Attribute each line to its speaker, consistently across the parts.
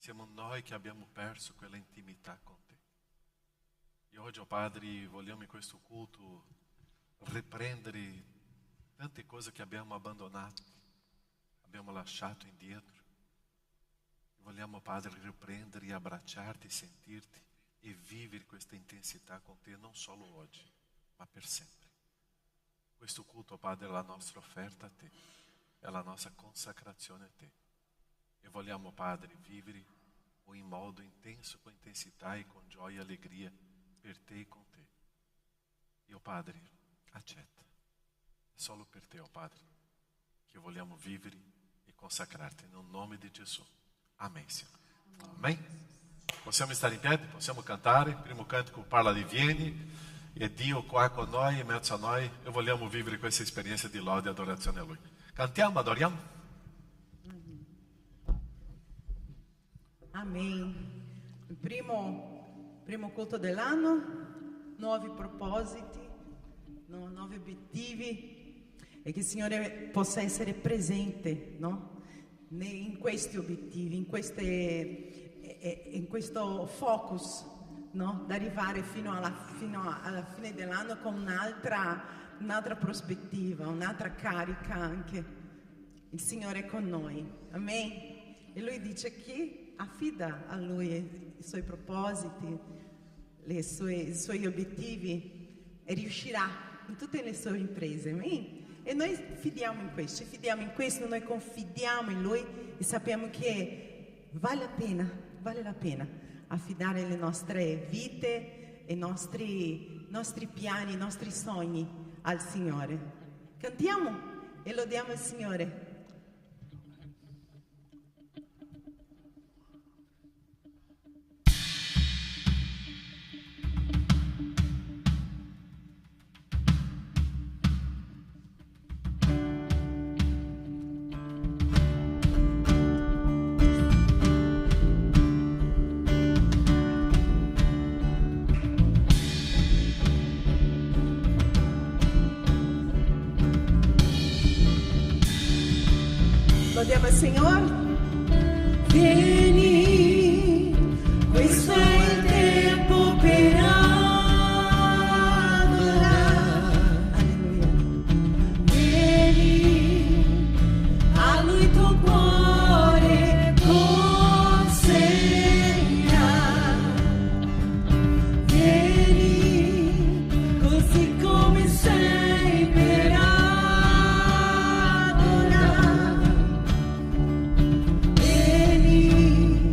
Speaker 1: siamo noi che abbiamo perso quella intimità con te. E oggi, oh Padre, vogliamo in questo culto riprendere tante cose che abbiamo abbandonato, abbiamo lasciato indietro. Vogliamo, Padre, riprendere e abbracciarti, sentirti e vivere questa intensità con te, non solo oggi, ma per sempre. Questo culto, Padre, è la nostra offerta a te, è la nostra consacrazione a te. E vogliamo, Padre, vivere in modo intenso, con intensità e con gioia e allegria per te e con te. E, oh Padre, accetta. È solo per te, oh Padre, che vogliamo vivere e consacrarti nel nome di Gesù. Amen, Signore. Amen. Possiamo stare in piedi, possiamo cantare. Il primo cantico parla di vieni, e Dio qua con noi, in mezzo a noi, e vogliamo vivere questa esperienza di lode e adorazione a Lui. Cantiamo, adoriamo.
Speaker 2: Amen. Il primo culto dell'anno, nuovi propositi, nuovi obiettivi, e che il Signore possa essere presente, no? In questi obiettivi, in questo focus, no? Da arrivare fino alla fine dell'anno con un'altra prospettiva, un'altra carica anche. Il Signore è con noi, amen. E Lui dice che affida a Lui i suoi propositi, i suoi obiettivi, e riuscirà in tutte le sue imprese, amen. E noi fidiamo in questo, noi confidiamo in Lui e sappiamo che vale la pena affidare le nostre vite, i nostri piani, i nostri sogni al Signore. Cantiamo e lodiamo il Signore. Lodiamo il Signore. Vieni, questo è il tempo per adorare. Alleluia. Vieni, a Lui il tuo cuore consegna. Vieni, così come sei per adorare. Vieni,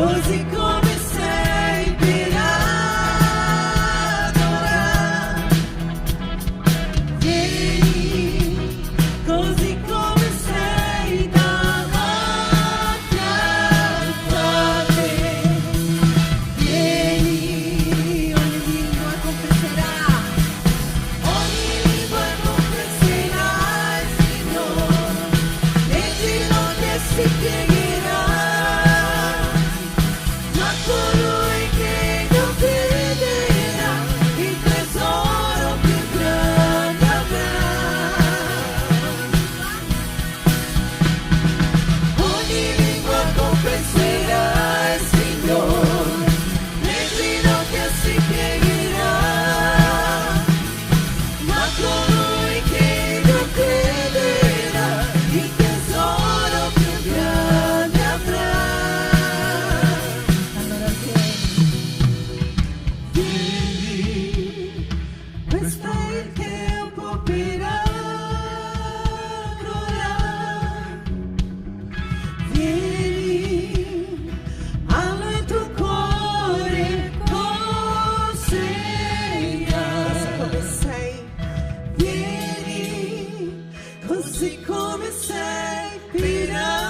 Speaker 2: così come sei per adorare. Vieni, così come sei davanti al Padre. Vieni, ogni lingua confesserà il Signore, le ginocchia si piegherà, ma colui che non crederà il tesoro più grande avrà. Ogni lingua confesserà il Signore, le ginocchia si piegherà, ma colui che non crederà il tesoro più grande avrà. Allora vieni, questo è il tempo per adorare. Vieni, allo il tuo cuore consegna, come sei. Vieni, così come sei per adorare.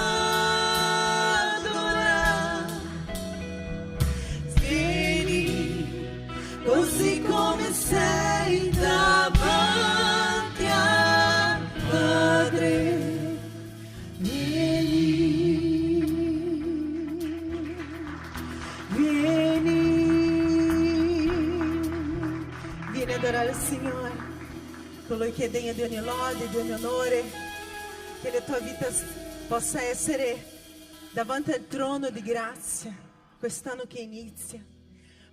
Speaker 2: Vieni, così come sei davanti al Padre. Vieni, vieni ad adorare il Signore, colui che è degno di ogni lode, di ogni onore, che la tua vita possa essere davanti al trono di grazia quest'anno che inizia,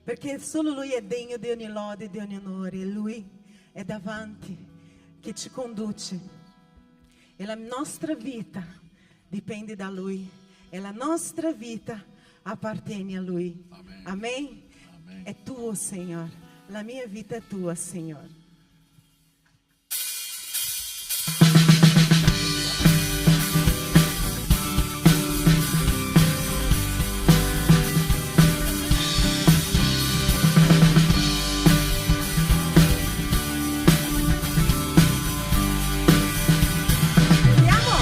Speaker 2: perché solo Lui è degno di ogni lode e di ogni onore, e Lui è davanti che ci conduce, e la nostra vita dipende da Lui, e la nostra vita appartiene a Lui.
Speaker 3: Amen.
Speaker 2: Amém?
Speaker 3: Amen.
Speaker 2: É tuo, Senhor. La mia vita è tua, Senhor. Andiamo!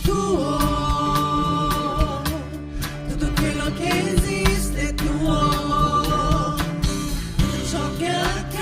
Speaker 2: Tuo, tutto quello che esiste è tuo, tutto ciò che accade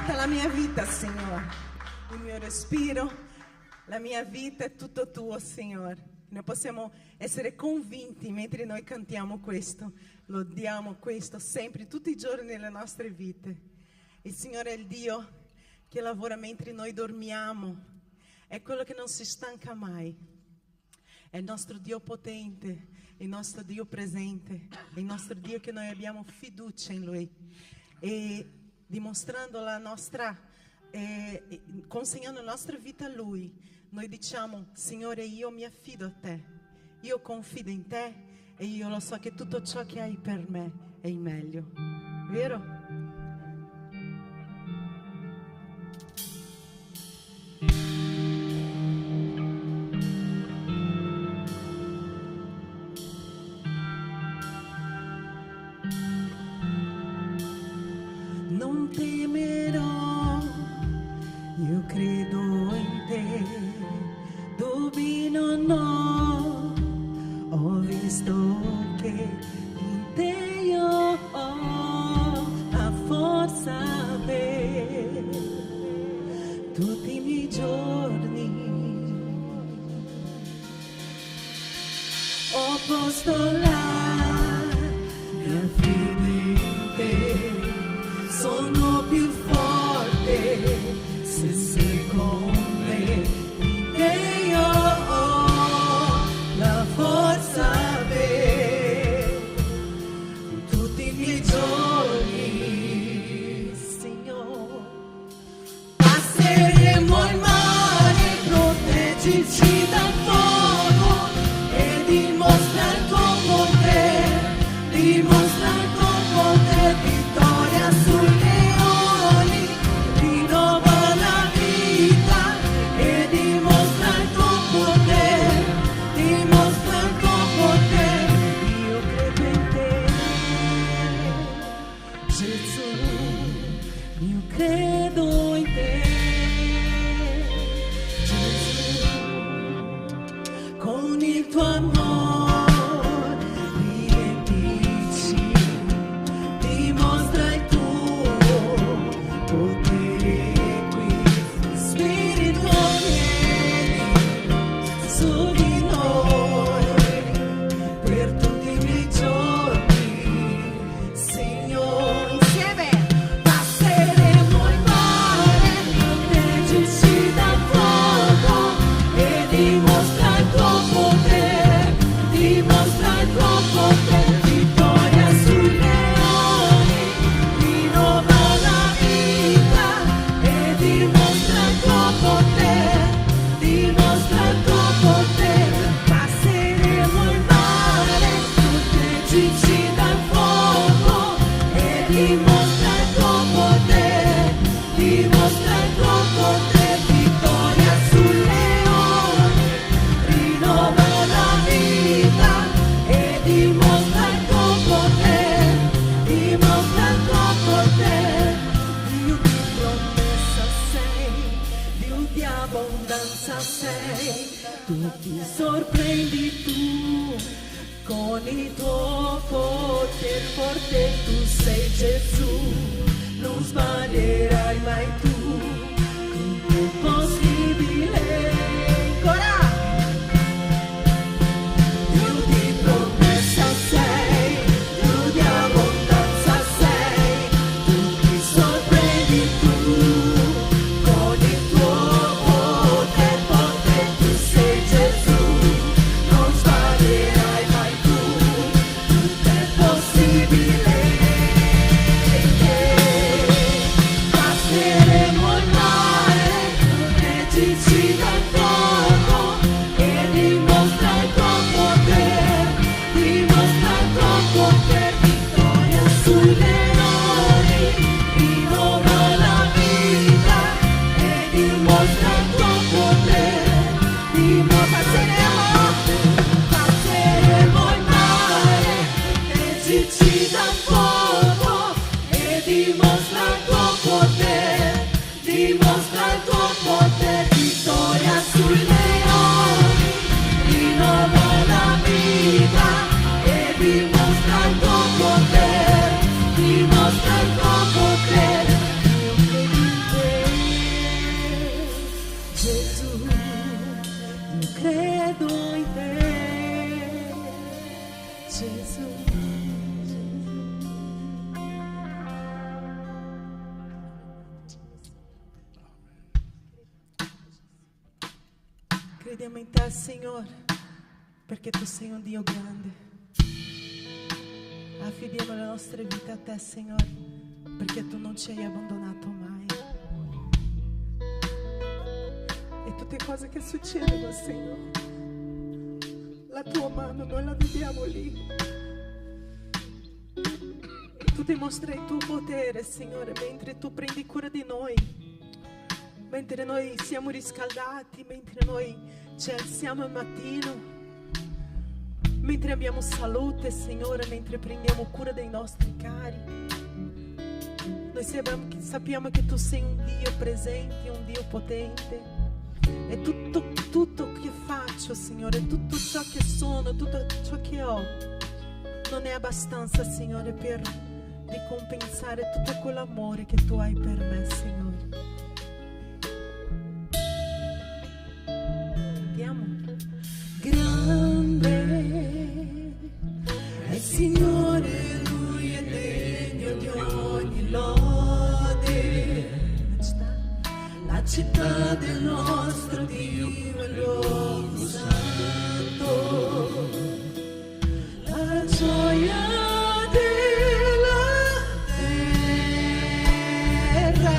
Speaker 2: tutta la mia vita, Signore. Il mio respiro, la mia vita è tutto tuo, Signore. Noi possiamo essere convinti mentre noi cantiamo questo, lodiamo questo sempre, tutti i giorni nelle nostre vite. Il Signore è il Dio che lavora mentre noi dormiamo, è quello che non si stanca mai, è il nostro Dio potente, il nostro Dio presente, è il nostro Dio che noi abbiamo fiducia in Lui. E dimostrando la nostra, consegnando la nostra vita a Lui, noi diciamo: Signore, io mi affido a Te, io confido in Te e io lo so che tutto ciò che hai per me è il meglio, vero? Non temerò, io credo in Te, dubbi non ho, ho visto che in Te io ho la forza per tutti i miei giorni. Ho posto la mia fede in Te, sono più forte se sei con me. In Te io ho la forza per tutti i miei giorni, Signore. Passeremo il mare, proteggici dal fuoco e dimostra il tuo potere, dimostra il tuo potere, vittoria sui leoni, rinnova la vita e dimostra il tuo potere, dimostra il tuo potere. Io credo in Te, Gesù, io credo in Te, Gesù, con il tuo amore riempici, dimostra il tuo potere qui, Spirito vieni su di noi per tutti i miei giorni, Signore. Insieme passeremo il mare, proteggici dal fuoco e dimostra il tuo potere, dimostra il tuo potere, vittoria sui leoni, rinnova la vita e dimostra il tuo potere, dimostra il tuo potere. Passeremo il mare, proteggici dal fuoco e dimostra il tuo potere, dimostra il tuo potere, vittoria sui leoni, rinnova la vita e dimostra il tuo potere, dimostra il tuo potere. Dio di promessa sei, Dio di abbondanza sei, tu ti sorprendi tu con il tuo potere forte, tu sei Gesù, non sbaglierai mai tu, tutto è possibile. Ancora! Dio di promessa sei, Dio di abbondanza sei, tu ti sorprendi tu con il tuo potere forte, tu sei Gesù, non sbaglierai mai tu, tutto è possibile. Passeremo il mare, proteggici dal fuoco e dimostra il tuo potere, dimostra il tuo potere, vittoria sui leoni, rinnova la vita e dimostra il tuo potere, passeremo il mare, proteggici dal fuoco e dimostra il tuo potere, dimostra il tuo potere, vittoria sui leoni, rinnova la vita e dimostra il tuo potere, dimostra il tuo potere. Io credo in crediamo in te, Signore, perché tu sei un Dio grande. Affidiamo le nostre vite a te, Signore, perché tu non ci hai abbandonato mai. E tutte cose che succedono, Signore, la tua mano noi la vediamo lì. E tu dimostri il tuo potere, Signore, mentre tu prendi cura di noi, mentre noi siamo riscaldati, mentre noi ci alziamo al mattino, mentre abbiamo salute, Signore, mentre prendiamo cura dei nostri cari. Noi sappiamo che tu sei un Dio presente, un Dio potente. E tutto che faccio, Signore, tutto ciò che sono, tutto ciò che ho, non è abbastanza, Signore, per ricompensare tutto quell'amore che tu hai per me, Signore. Andiamo. Grande è il Signore, Lui è degno di ogni lode. La città del nostro Dio è il luogo santo, la gioia della terra.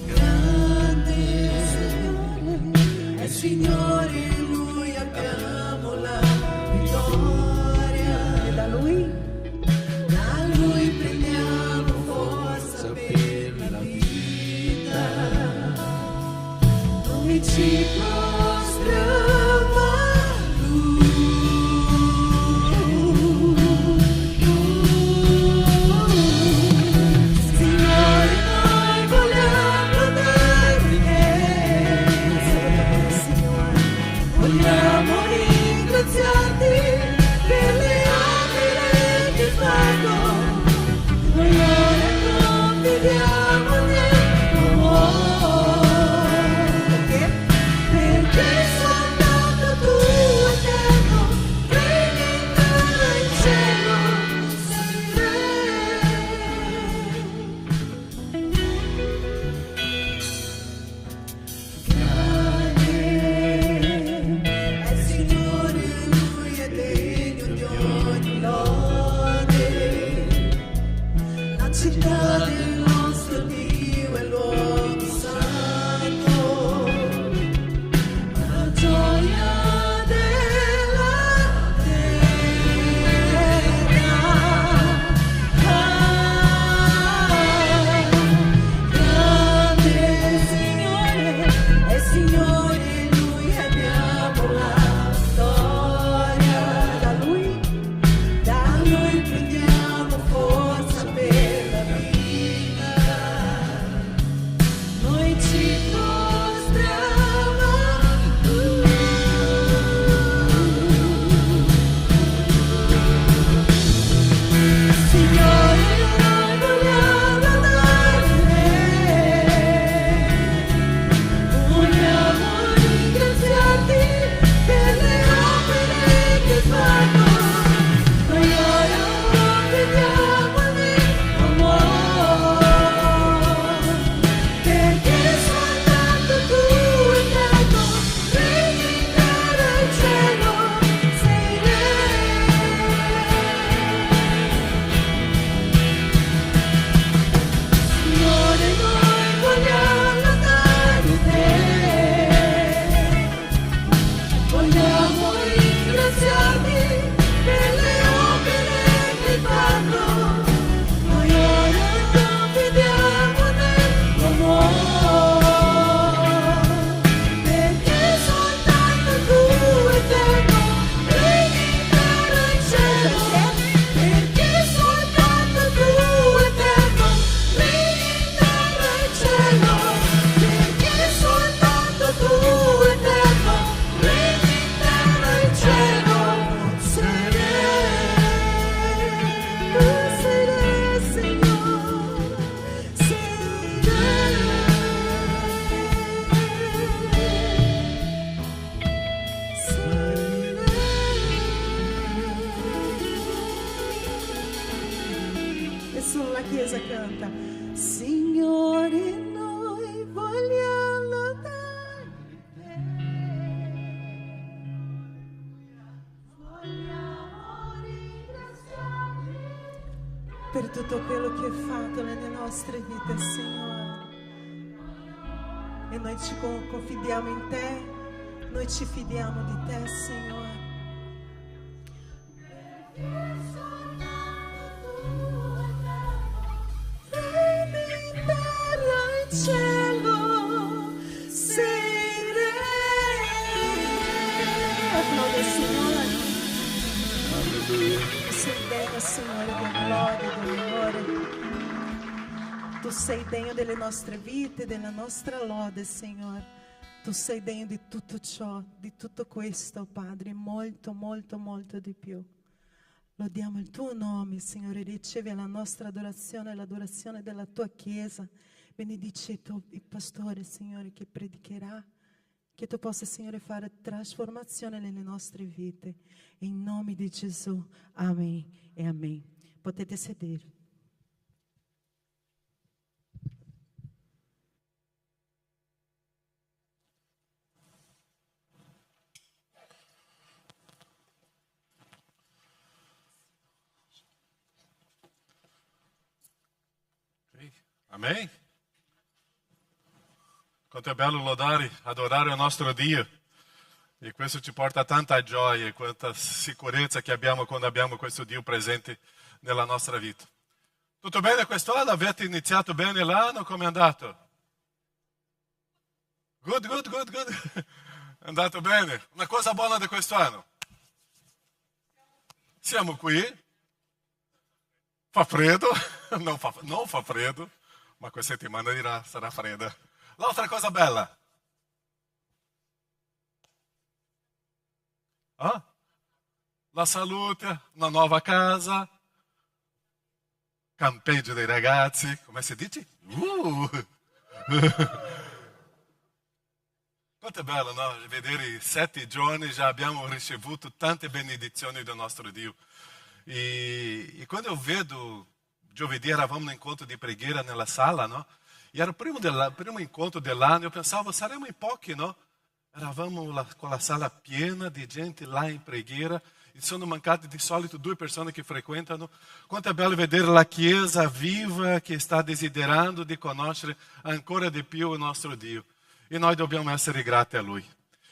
Speaker 2: Grande è il Signore, in Lui abbiamo la vittoria. E da Lui prendiamo forza per la vita. Noi ci prostriamo a Lui. Signore, noi vogliamo darti Signore, vogliamo ringraziarti per le opere che fanno. Noi ora confidiamo nell'amore, perché soltanto tu, Eterno, regni in terra e in cielo, sei Re. Grande è il Signore, Lui è degno di ogni lode. La città del nostro Dio è il luogo santo, la gioia della terra. Grande è il Signore, in Lui abbiamo la vittoria. Da Lui prendiamo forza per la vita. Noi ci prostriamo a Lui. Signore, noi vogliamo vogliamo ringraziarti per le opere che fanno. Noi ora confidiamo nell'amore, perché soltanto tu, Eterno, regni in terra e in cielo, sei Re. Signore, noi vogliamo darti vogliamo ringraziarti per le opere che fanno. Noi ora confidiamo nell'amore, perché soltanto tu, Eterno, regni in terra e in cielo, perché soltanto tu, Eterno, regni in terra e in cielo, perché soltanto tu, Eterno, regni in terra e in cielo, sei Re, Signore, sei Re. E solo la Chiesa canta. Signore, noi per tutto quello che hai fatto nelle nostre vite, Signore. E noi ci confidiamo in te, noi ci fidiamo di te, Signore. Cielo, sei re. Applauda il Signore. Tu sei degno, Signore, di gloria e di onore. Tu sei degno delle nostre vite, della nostra lode, Signore. Tu sei degno di tutto ciò, di tutto questo, Padre, molto, molto, molto di più. Lodiamo il tuo nome, Signore, ricevi la nostra adorazione, l'adorazione della tua Chiesa. Benedici il pastore, Signore, che predicherà, che tu possa, Signore, fare trasformazione nelle nostre vite. In nome di Gesù, amen e amen. Potete sedere.
Speaker 1: Amém? Quanto è bello lodare, adorare il nostro Dio. E questo ci porta a tanta gioia e quanta sicurezza che abbiamo quando abbiamo questo Dio presente nella nostra vita. Tutto bene quest'anno? Avete iniziato bene l'anno? Come è andato? Good. È andato bene. Una cosa buona di quest'anno. Siamo qui. Fa freddo. Non fa freddo. Ma questa settimana sarà fredda. L'altra cosa bella. La salute, una nuova casa, campeggio dei ragazzi, come si dice? Quanto è bello, no? Vedere 7 giorni già abbiamo ricevuto tante benedizioni del nostro Dio. E quando io vedo, giovedì eravamo in incontro di preghiera nella sala, no? E era il primo incontro dell'anno, io pensavo saremmo in pochi, no? Eravamo con la sala piena di gente là in preghiera e sono mancate di solito 2 persone che frequentano. Quanto è bello vedere la Chiesa viva che sta desiderando di conoscere ancora di più il nostro Dio. E noi dobbiamo essere grati a Lui.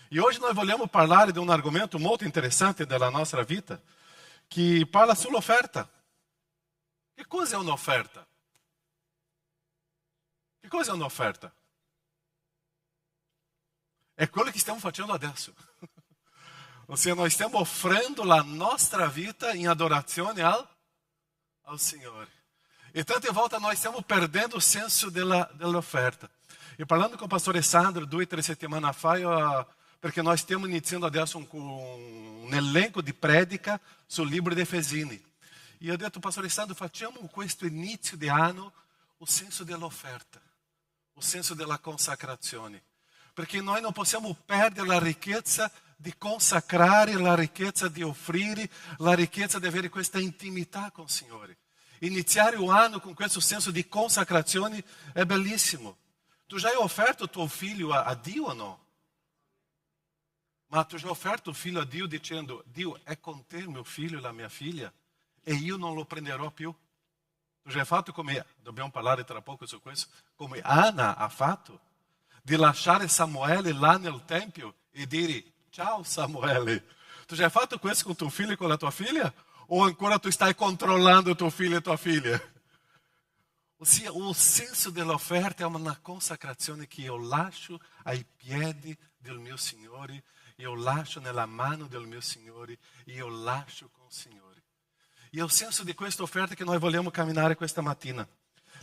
Speaker 1: E oggi noi vogliamo parlare di un argomento molto interessante della nostra vita, che parla sull'offerta. Che cosa è un'offerta? Che cosa è un'offerta? È quello che stiamo facendo adesso. Ossia, noi stiamo offrendo la nostra vita in adorazione al Signore. E tante volte noi stiamo perdendo il senso dell'offerta. E parlando con il pastore Sandro 2 o 3 settimane fa, perché noi stiamo iniziando adesso un elenco di predica sul libro di Efesini. E io ho detto, pastore Sandro, facciamo questo inizio di anno il senso dell'offerta, il senso della consacrazione. Perché noi non possiamo perdere la ricchezza di consacrare, la ricchezza di offrire, la ricchezza di avere questa intimità con il Signore. Iniziare un anno con questo senso di consacrazione è bellissimo. Tu già hai offerto tuo figlio a Dio o no? Ma tu già hai offerto il figlio a Dio dicendo, Dio è con te il mio figlio e la mia figlia e io non lo prenderò più. Tu già hai fatto come, dobbiamo parlare tra poco su questo, come Anna ha fatto. Di lasciare Samuele là nel tempio e dire ciao Samuele. Tu già hai fatto questo con tuo figlio e con la tua figlia? O ancora tu stai controllando tuo figlio e tua figlia? Ossia, il senso dell'offerta è una consacrazione che io lascio ai piedi del mio Signore, io lascio nella mano del mio Signore, io lascio con il Signore. E è il senso di questa offerta che noi vogliamo camminare questa mattina.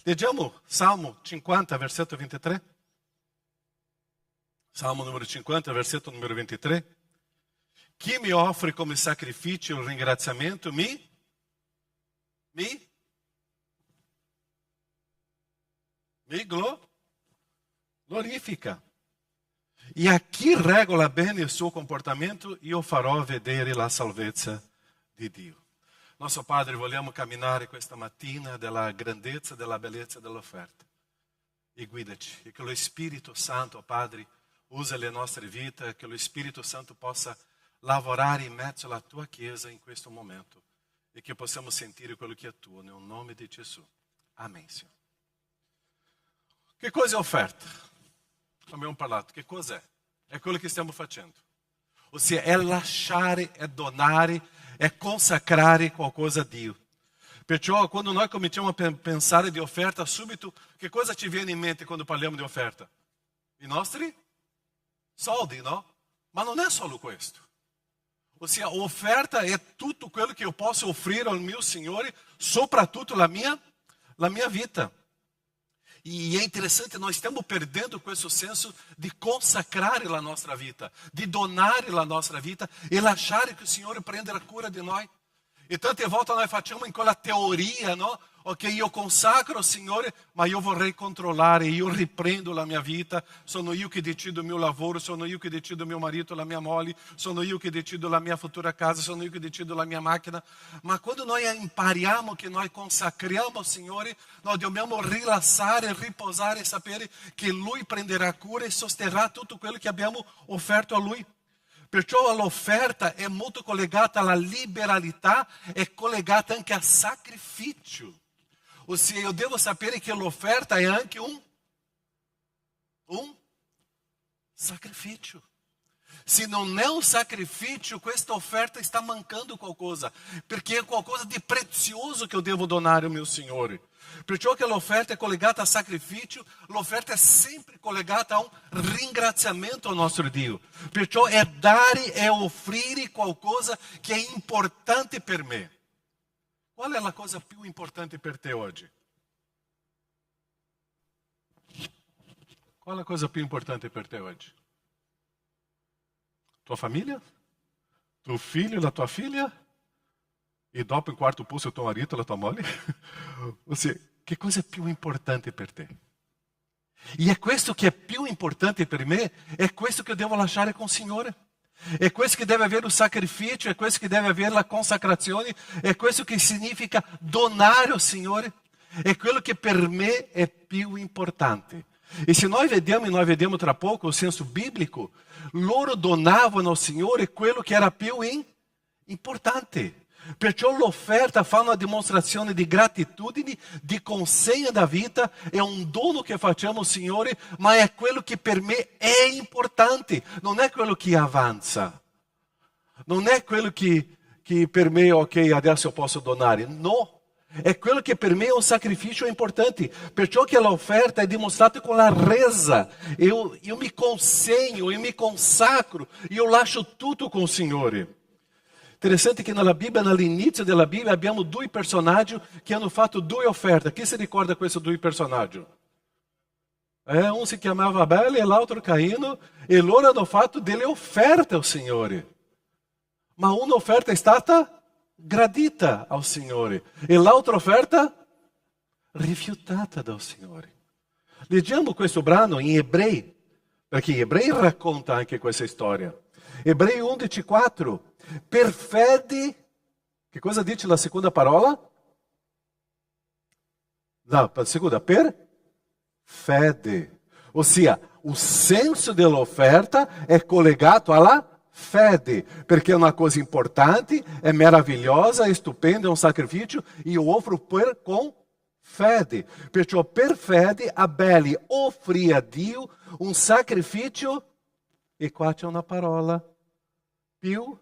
Speaker 1: Leggiamo Salmo 50, versetto 23. Salmo numero 50, versetto numero 23. Chi mi offre come sacrificio il ringraziamento mi glorifica. E a chi regola bene il suo comportamento, io farò vedere la salvezza di Dio. Nostro Padre, vogliamo camminare questa mattina della grandezza, della bellezza dell'offerta. E guidaci, e che lo Spirito Santo, Padre, usa le nostre vite, che lo Spirito Santo possa lavorare in mezzo alla tua Chiesa in questo momento. e che possiamo sentire quello che è tuo, nel nome di Gesù. Amen, Signore. Che cosa è offerta? Abbiamo parlato, che cos'è? È quello che stiamo facendo. Ossia, è lasciare, è donare, è consacrare qualcosa a Dio. Perciò quando noi cominciamo a pensare di offerta, subito, che cosa ci viene in mente quando parliamo di offerta? I nostri soldi, no? Ma non è solo questo. Ossia, offerta è tutto quello che io posso offrire al mio Signore, soprattutto la mia vita. E é interessante, nós stiamo perdendo questo senso di consacrare la nostra vita, di donare la nostra vita e lasciare che il Signore prenda cura di noi. E tante volte noi facciamo in quella teoria, no? Ok, io consacro al Signore, ma io vorrei controllare, io riprendo la mia vita, sono io che decido il mio lavoro, sono io che decido il mio marito, la mia moglie, sono io che decido la mia futura casa, sono io che decido la mia macchina. Ma quando noi impariamo che noi consacriamo al Signore, noi dobbiamo rilassare, riposare e sapere che Lui prenderà cura e sosterrà tutto quello che abbiamo offerto a Lui. Perciò l'offerta è molto collegata alla liberalità, è collegata anche al sacrificio. Ossia, io devo sapere che l'offerta è anche un sacrificio. Se non è un sacrificio, questa offerta sta mancando qualcosa, perché è qualcosa di prezioso che eu devo donare ao meu Signore. Perciò che l'offerta è collegata al sacrificio, l'offerta è sempre collegata a un ringraziamento al nostro Dio. Perciò è dare, è offrire qualcosa che è importante per me. Qual è la cosa più importante per te oggi? Qual è la cosa più importante per te oggi? Tua famiglia? Tuo figlio e la tua figlia? E dopo in quarto posto il tuo marito e la tua moglie? Ossia, che cosa è più importante per te? E è questo che è più importante per me, è questo che eu devo lasciare con il Signore. È questo che deve avere il sacrificio, è questo che deve avere la consacrazione, è questo che significa donare al Signore. È quello che per me è più importante. E se noi vediamo tra poco il senso biblico, loro donavano al Signore quello che era più importante. Perciò l'offerta fa una dimostrazione di gratitudine, di consegna da vita, è un dono che facciamo al Signore, ma è quello che per me è importante, non è quello che avanza, non è quello che per me, ok, adesso eu posso donare, no. È quello che per me è un sacrificio importante, perciò che l'offerta è dimostrata con la resa, io mi consegno, io mi consacro, io lascio tutto con il Signore. Interessante che nella Bibbia, all'inizio della Bibbia, abbiamo due personaggi che hanno fatto due offerte. Chi si ricorda questi due personaggi? Um si chiamava Abele e l'altro Caino, e loro hanno fatto delle offerte al Signore. Ma una offerta è stata gradita al Signore e l'altra offerta rifiutata dal Signore. Leggiamo questo brano in Ebrei, perché Ebrei racconta anche questa storia. Ebrei 11:4. Per fede, che cosa dice la seconda parola? No, la seconda, per fede. Ossia, il senso dell'offerta è collegato alla fede, perché è una cosa importante, è meravigliosa, è stupenda, è un sacrificio, e io offro com fede. Perciò per fede Abele offrì a Dio un sacrificio, e qua c'è una parola, più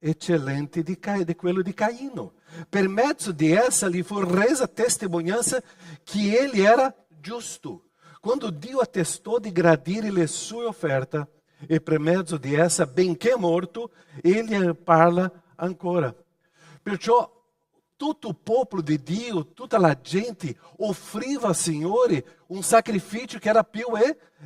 Speaker 1: eccellente di quello di Caino. Per mezzo di essa gli fu resa testimonianza che egli era giusto. Quando Dio attestò di gradire le sue offerte, e per mezzo di essa, benché morto, egli parla ancora. Perciò tutto il popolo di Dio, tutta la gente offriva al Signore un sacrificio che era più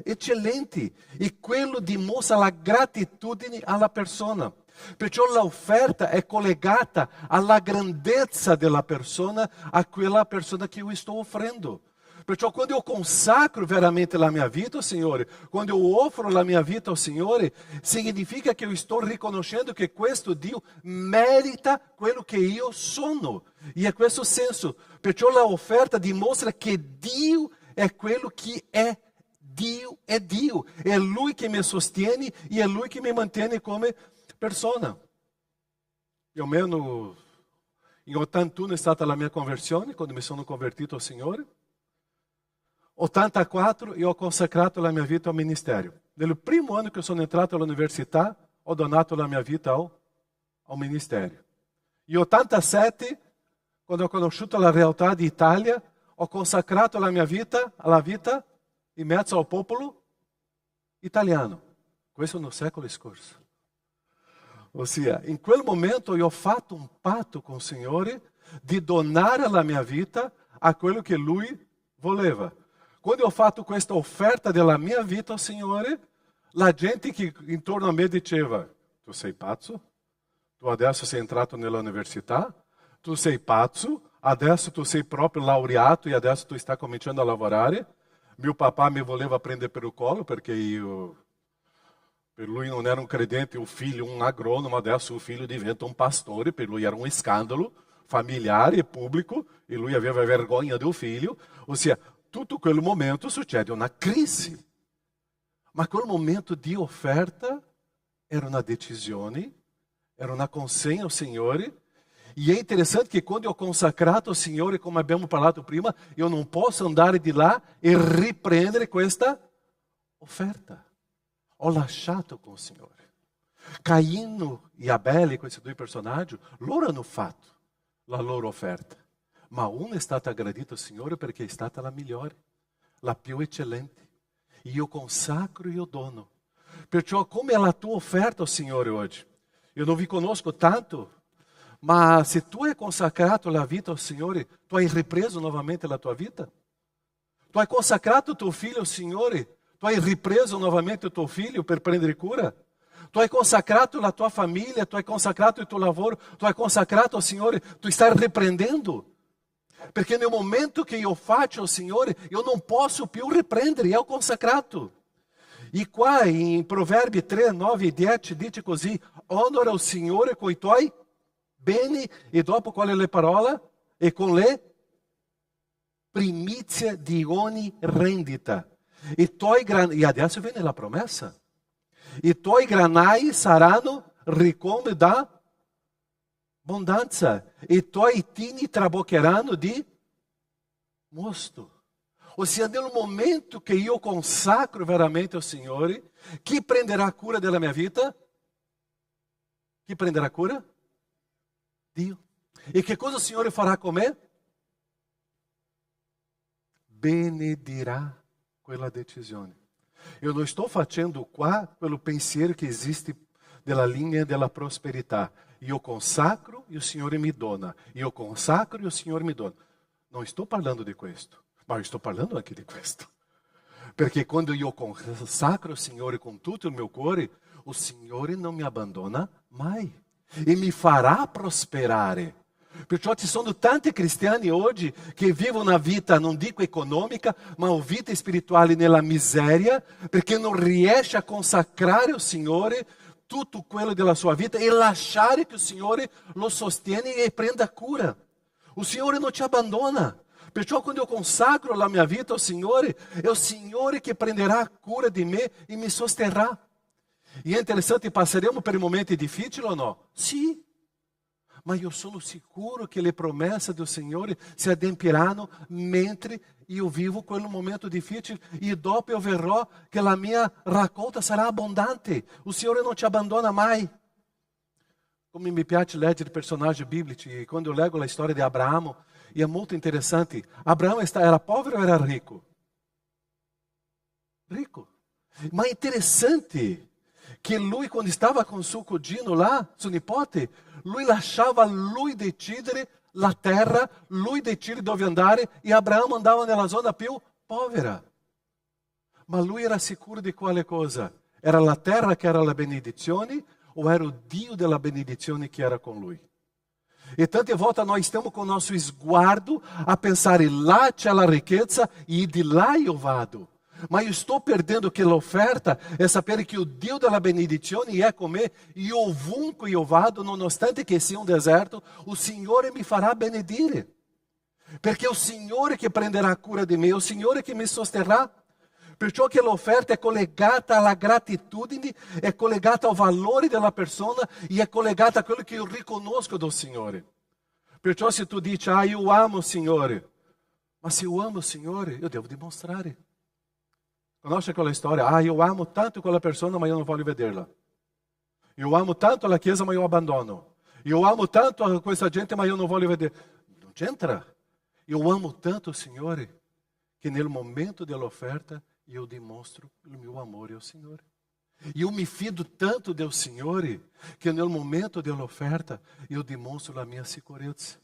Speaker 1: eccellente, e quello dimostra la gratitudine alla persona. Perciò l'offerta è collegata alla grandezza della persona, a quella persona che io sto offrendo. Perciò quando eu consacro veramente la mia vita ao Signore, quando eu offro la mia vita ao Signore, significa che eu sto riconoscendo che questo Dio merita quello che io sono. E è questo senso. Perciò la offerta dimostra che Dio è quello che è. Dio è Dio. È Lui che mi sostiene e è Lui che mi mantiene come persona. Più o meno In 81 è stata la mia conversione, quando mi sono convertito al Signore. 84 io ho consacrato la mia vita al ministero. Nel primo anno che sono entrato all'università, ho donato la mia vita al ministero. In 87, quando ho conosciuto la realtà d'Italia, ho consacrato la mia vita alla vita in mezzo al popolo italiano. Questo no secolo scorso. Ossia, in quel momento io ho fatto un patto con il Signore di donare la mia vita a quello che Lui voleva. Quando ho fatto questa offerta della mia vita al Signore, la gente che intorno a me diceva: tu sei pazzo? Tu adesso sei entrato nell'università? Tu sei pazzo? Adesso tu sei proprio laureato e adesso tu stai cominciando a lavorare? Mio papà mi voleva prendere per il collo perché per lui non era un credente, o figlio un agrônomo, adesso o figlio diventa un pastore, per lui era un scandalo familiare e pubblico e lui aveva vergogna del figlio. Ossia, tutto quel momento succede una crisi. Ma quel momento di offerta era una decisione, era una consegna al Signore. E è interessante che quando ho consacrato al Signore, come abbiamo parlato prima, io non posso andare di là e riprendere questa offerta. Ho lasciato con il Signore. Caino e Abele, questi due personaggi, loro hanno fatto la loro offerta. Ma una è stata gradita al Signore perché è stata la migliore, la più eccellente. E io consacro e io dono. Perciò come è la tua offerta al Signore oggi? Io non vi conosco tanto, ma se tu hai consacrato la vita al Signore, tu hai ripreso novamente la tua vita? Tu hai consacrato il tuo figlio al Signore? Tu hai ripreso novamente il tuo figlio per prendere cura? Tu hai consacrato la tua famiglia, tu hai consacrato il tuo lavoro, tu hai consacrato al Signore, tu stai riprendendo? Perché nel momento che io faccio al Signore, io non posso più riprendere, è consacrato. E qua in Proverbi 3, 9 e 10 dice così: onora il Signore con i tuoi beni, e dopo qual è la parola? E con le primizie di ogni rendita. E adesso viene la promessa. I tuoi granai saranno ricombi da abbondanza, e i tuoi tini traboccheranno di mosto. Ossia, nel momento che io consacro veramente ao Signore, chi prenderà cura della mia vita? Chi prenderà cura? Dio. E che cosa il Signore farà con me? Benedirà quella decisione. Io non sto facendo qua quello pensiero che esiste della linea della prosperità. Io consacro e il Signore mi dona. Io consacro e il Signore mi dona. Non sto parlando di questo, ma sto parlando anche di questo. Perché quando io consacro il Signore con tutto il mio cuore, il Signore non mi abbandona mai e mi farà prosperare. Perciò ci sono tanti cristiani oggi che vivono una vita, non dico economica, ma una vita spirituale nella miseria, perché non riesce a consacrare al Signore tutto quello della sua vita e lasciare che il Signore lo sostiene e prenda cura. Il Signore non ci abbandona. Perciò quando io consacro la mia vita al Signore, è il Signore che prenderà cura di me e mi sosterrà. E è interessante, passeremo per momenti difficili o no? Sì. Ma io sono sicuro che le promesse del Signore si adempiranno mentre io vivo quel momento difficile e dopo io verrò che la mia raccolta sarà abbondante. Il Signore non ci abbandona mai. Come mi piace leggere personaggi biblici, e quando eu leggo la storia di Abraamo, e è molto interessante. Abraamo era povero o era ricco? Ricco. Ma è interessante che lui, quando stava con suo cugino là, suo nipote, lui lasciava lui decidere la terra, lui decidere dove andare, e Abraamo andava nella zona più povera. Ma lui era sicuro di quale cosa? Era la terra che era la benedizione o era il Dio della benedizione che era con lui? E tante volte nós stiamo con il nostro sguardo a pensare là c'è la ricchezza e di là io vado. Ma io sto perdendo che l'offerta è sapere che il Dio della benedizione è con me e ovunque io vado, nonostante che sia un deserto, il Signore mi farà benedire. Perché è il Signore che prenderà cura di me, è il Signore che mi sosterrà. Perciò che l'offerta è collegata alla gratitudine, è collegata al valore della persona e è collegata a quello che io riconosco del Signore.
Speaker 3: Perciò se tu dici, io amo il Signore, ma se io amo il Signore, io devo dimostrare. Conosce quella storia? Io amo tanto quella persona, ma io non voglio vederla. Io amo tanto la Chiesa, ma io abbandono. Io amo tanto questa gente, ma io non voglio vedere. Non c'entra. Io amo tanto il Signore, che nel momento dell'offerta io dimostro il mio amore ao Signore. Io mi fido tanto del Signore, che nel momento dell'offerta io dimostro la mia sicurezza.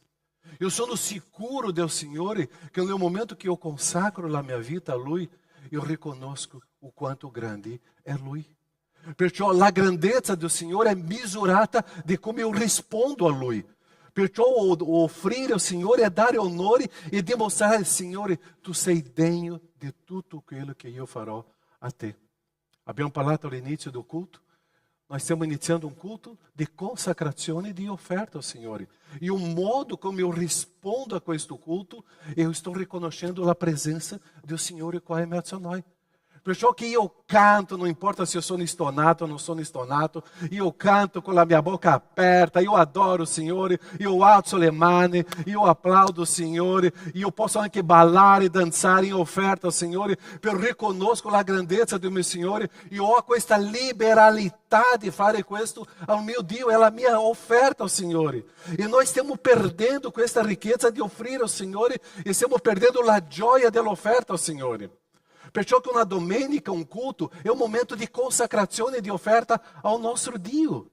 Speaker 3: Io sono sicuro del Signore, che nel momento che io consacro la mia vita a Lui, io riconosco o quanto grande è Lui. Perciò la grandezza del Signore è misurata di come io rispondo a Lui. Perciò offrire ao Signore è dare onore e dimostrare al Signore, tu sei degno di tutto quello che io farò a te. Abbiamo parlato all'inizio del culto. Nós stiamo iniziando un culto di consacrazione e di offerta ao Signore. E o modo como eu rispondo a questo culto, eu estou riconoscendo a presença do Signore qua in mezzo a noi. Perciò che io canto, non importa se io sono stonato o non sono stonato, io canto con la mia bocca aperta, io adoro il Signore, io alzo le mani, io applaudo il Signore, io posso anche ballare e danzare in offerta al Signore, perché riconosco la grandezza del mio Signore, io ho questa liberalità di fare questo al mio Dio, è la mia offerta al Signore. E noi stiamo perdendo questa ricchezza di offrire al Signore e stiamo perdendo la gioia dell'offerta al Signore. Perciò che una domenica, un culto, è un momento di consacrazione e di offerta ao nostro Dio.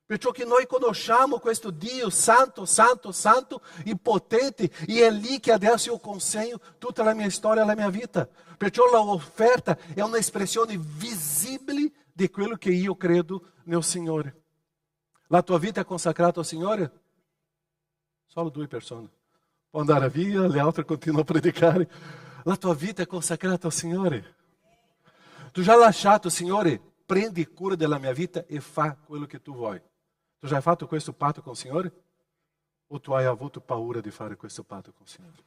Speaker 3: Perciò che noi conosciamo questo Dio santo, santo, santo e potente, e è lì che adesso io consegno tutta la mia storia e la mia vita. Perciò l'offerta è un'espressione visibile di quello che io credo nel Signore. La tua vita è consacrata al Signore? Solo 2 persone. Può andare via, le altre continuano a predicare. La tua vita è consacrata al Signore. Tu già lasciato, Signore, prendi cura della mia vita e fa quello che tu vuoi. Tu già hai fatto questo patto con il Signore? O tu hai avuto paura di fare questo patto con il Signore?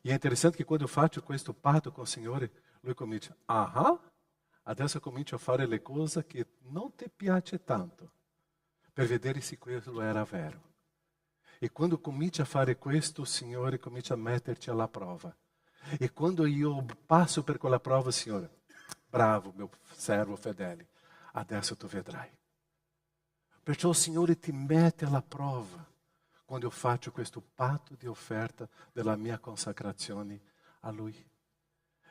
Speaker 3: E è interessante che quando io faccio questo patto con il Signore, Lui comincia, adesso comincio a fare le cose che non ti piace tanto, per vedere se quello era vero. E quando comincia a fare questo, il Signore comincia a metterci alla prova. E quando io passo per quella prova, Signore, bravo mio servo fedele, adesso tu vedrai. Perciò il Signore ti mette alla prova quando io faccio questo patto di offerta della mia consacrazione a Lui.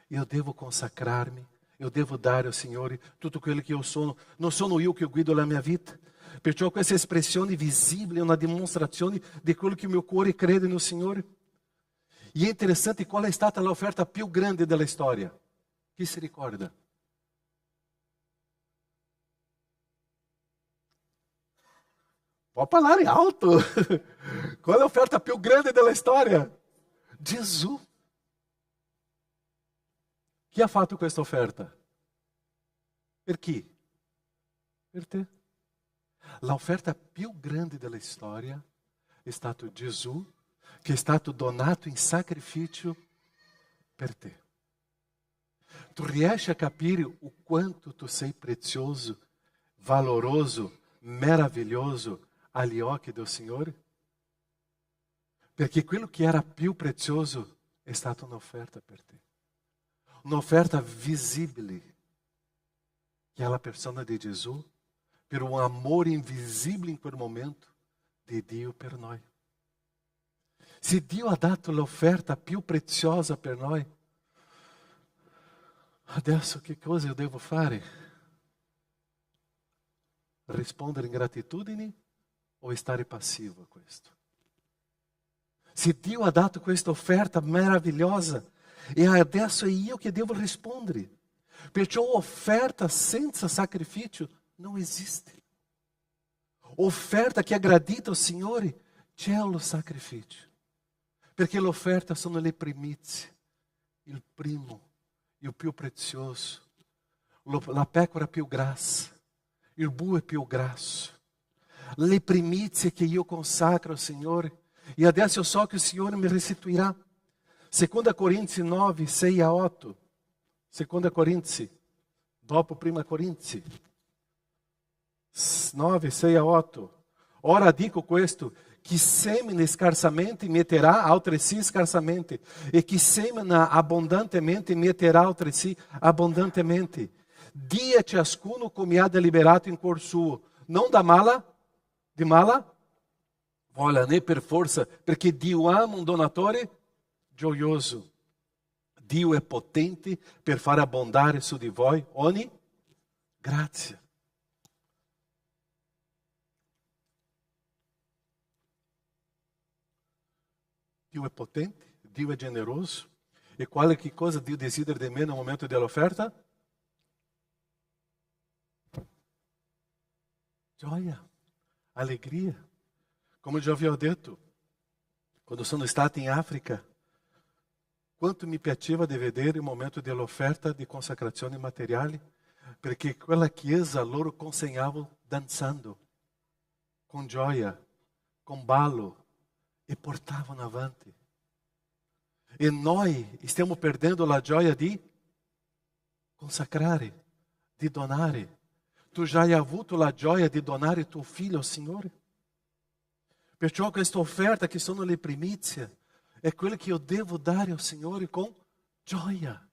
Speaker 3: Io devo consacrarmi, io devo dare ao Signore tutto quello che io sono. Non sono io che guido la mia vita. Perciò questa espressione visibile è una dimostrazione di quello che il mio cuore crede nel Signore. E è interessante qual è stata l'offerta più grande della storia. Chi si ricorda? Può parlare alto. Qual è l'offerta più grande della storia? Gesù. Chi ha fatto questa offerta? Per chi? Per te. L'offerta più grande della storia è stato Gesù, che è stato donato in sacrificio per te. Tu riesci a capire o quanto tu sei prezioso, valoroso, meraviglioso agli occhi del Signore? Perché quello che era più prezioso è stata un'offerta per te. Un'offerta visibile, che è la persona di Gesù, per un amore invisibile in quel momento di Dio per noi. Se Dio ha dato l'offerta più preziosa per noi, adesso che cosa io devo fare? Rispondere in gratitudine o stare passivo a questo? Se Dio ha dato questa offerta meravigliosa, e adesso è io che devo rispondere. Perciò offerta senza sacrificio non esiste. Offerta che aggradita al Signore c'è lo sacrificio. Perché l'offerta sono le primizie, il primo, il più prezioso, la pecora più grassa, il bue più grasso, le primizie che io consacro al Signore. E adesso io so che il Signore mi restituirà. 2 Corinzi 9, 6 a 8. 2 Corinzi, dopo 1 Corinzi 9, 6 a 8. Ora dico questo, Chi semina scarsamente mieterà altresì scarsamente, e chi semina abbondantemente mieterà altresì abbondantemente. Dia ciascuno come ha deliberato in cuor suo, non da mala, di mala voglia, né per forza, perché Dio ama un donatore gioioso. Dio è potente per far abbondare su di voi ogni grazia. Dio è potente, Dio è generoso. E qual è che cosa Dio desidera di me no momento dell'offerta? Gioia, alegria. Come já vi detto, quando sono stato in Africa, quanto mi piaceva di vedere il momento dell'offerta di consacrazione materiale, perché quella chiesa loro consegnavano danzando, con gioia, con ballo, e portavano avanti. E noi stiamo perdendo la gioia di consacrare, di donare. Tu já hai avuto la gioia di donare tuo figlio al Signore? Perciò questa offerta che sono le primizie è quella che io devo dare al Signore con gioia.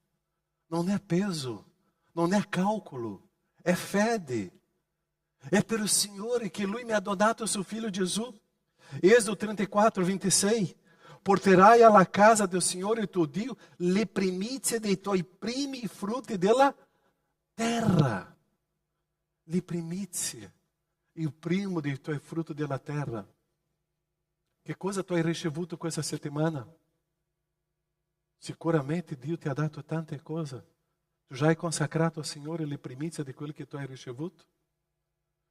Speaker 3: Non è peso, non è calcolo, è fede. È per il Signore che Lui mi ha donato il suo figlio Gesù. Êxodo 34, 26. Porterai alla casa del Signore tuo Dio le primizie dei tuoi primi frutti della terra. Le primizie, il primo dei tuoi frutti della terra. Che cosa tu hai ricevuto questa settimana? Sicuramente Dio ti ha dato tante cose. Tu já hai consacrato al Signore le primizie di quello che tu hai ricevuto?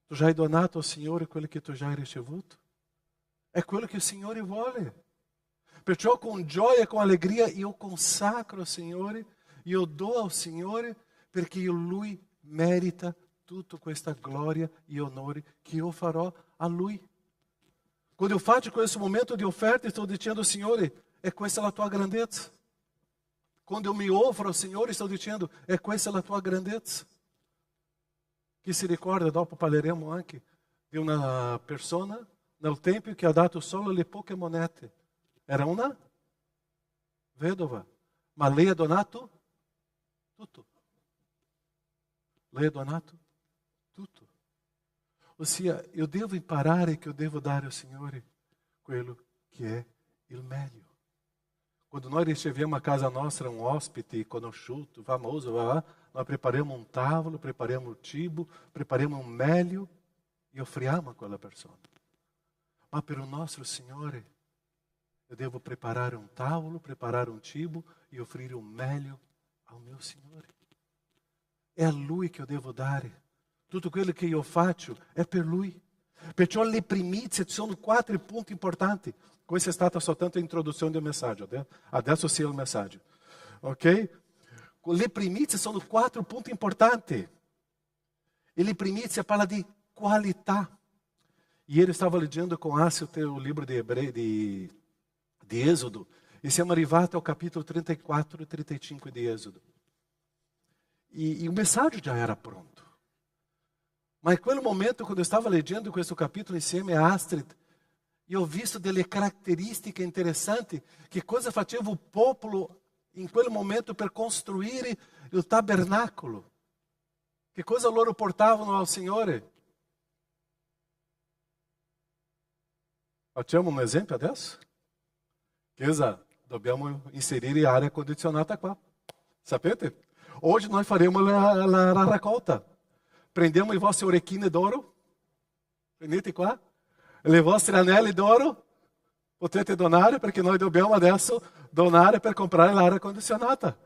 Speaker 3: Tu já hai donato al Signore quello che tu já hai ricevuto? È quello che il Signore vuole. Perciò con gioia e con allegria io consacro al Signore, io do al Signore, perché Lui merita tutta questa gloria e onore che io farò a Lui. Quando eu faccio questo momento di offerta, sto dicendo, Signore, è questa la tua grandezza. Quando eu mi offro al Signore, sto dicendo, è questa la tua grandezza. Chi si ricorda, dopo parleremo anche di una persona nel Tempio che ha dato solo le poche monete. Era una vedova, ma lei ha donato tutto. Lei ha donato tutto. Ossia, io devo imparare che io devo dare al Signore quello che è il meglio. Quando noi riceviamo a casa nostra um ospite conosciuto, famoso, nós preparamos um tavolo, preparamos o cibo, preparamos um meglio e offriamo a quella persona. Ma per il nostro Signore, eu devo preparare um tavolo, preparare um cibo e offrire un meglio ao meu Signore. È a Lui che io devo dare. Tutto quello che io faccio è per Lui. Perciò le primizie sono 4 punti importanti. Questa è stata soltanto l'introduzione del messaggio. Adesso sia il messaggio. Ok? Le primizie sono 4 punti importanti. E le primizie parla di qualità. Ieri stavo leggendo com Ácio o livro de Êxodo, e siamo arrivati ao capítulo 34 e 35 di Êxodo. E o messaggio già era pronto. Ma in quel momento, quando eu stavo leggendo questo capítulo insieme a Astrid, io ho visto delle caratteristiche interessanti, che cosa faceva il popolo in quel momento per costruire il tabernacolo. Che cosa loro portavano al Signore? Facciamo un esempio adesso? Chiesa, dobbiamo inserire aria condizionata qua. Sapete? Oggi noi faremo la raccolta. Prendiamo i vostri orecchini d'oro. Prendete qua. Le vostre anelli d'oro. Potete donare perché noi dobbiamo adesso donare per comprare l'aria condizionata.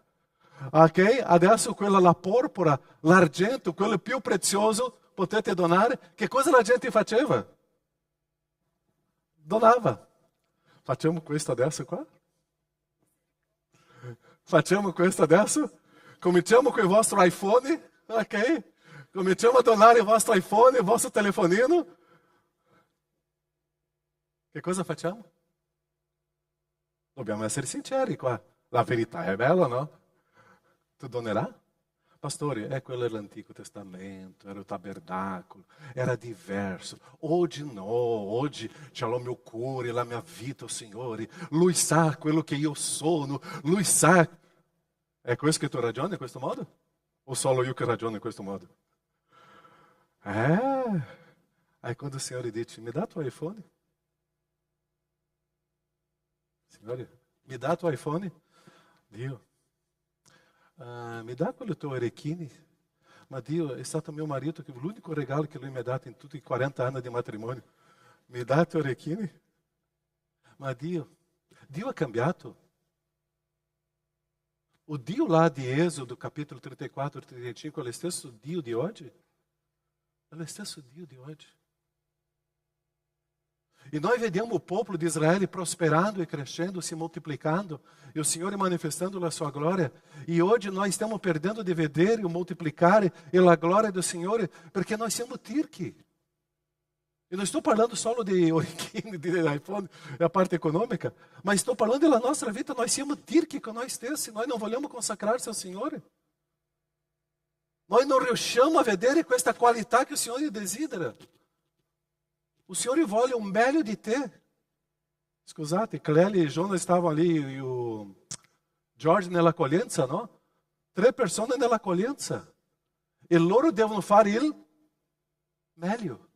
Speaker 3: Ok? Adesso quella la porpora, l'argento, quello più prezioso, potete donare. Che cosa la gente faceva? Donava. Facciamo questo adesso qua? Facciamo questo adesso? Cominciamo con il vostro iPhone, ok? Cominciamo a donare il vostro iPhone, il vostro telefonino. Che cosa facciamo? Dobbiamo essere sinceri qua. La verità è bella, no? Tu donerai? Pastore, quello era l'Antico Testamento, era o tabernáculo, era diverso. Oggi no, oggi c'è il mio cuore, la mia vita, Signore. Lui sa quello che io sono, Lui sa. È questo che tu ragioni in questo modo? O solo io che ragiono in questo modo? Aí quando o Signore dice, mi dà tuo iPhone? Signore, mi dà tuo iPhone? Dio. Mi dà quello tuo orecchini? Ma Dio, è stato mio marito che l'unico regalo che lui mi ha dato in tutti i 40 anni di matrimonio. Mi dà i tuoi orecchini? Ma Dio ha cambiato. O Dio lá di Êxodo, capítulo 34 e 35, è lo stesso Dio di oggi? È lo stesso Dio di oggi. E nós vediamo o povo de Israel prosperando e crescendo, se multiplicando, e o Senhor manifestando a sua glória. E hoje nós estamos perdendo de ver e o multiplicar e a glória do Senhor, porque nós somos tirque. E não estou falando só de orecchini, de iPhone, é a parte econômica, mas estou falando da nossa vida, nós somos tirque que nós temos, se nós não volemos consagrar-se ao Senhor. Nós não riusciamo a vedere questa qualità que o Senhor desidera. O Senhor vuole um meglio di te. Scusate, Clélia e Jonas estavam ali, e o George nell'accoglienza, no? 3 persone nell'accoglienza. E loro devono fare il meglio.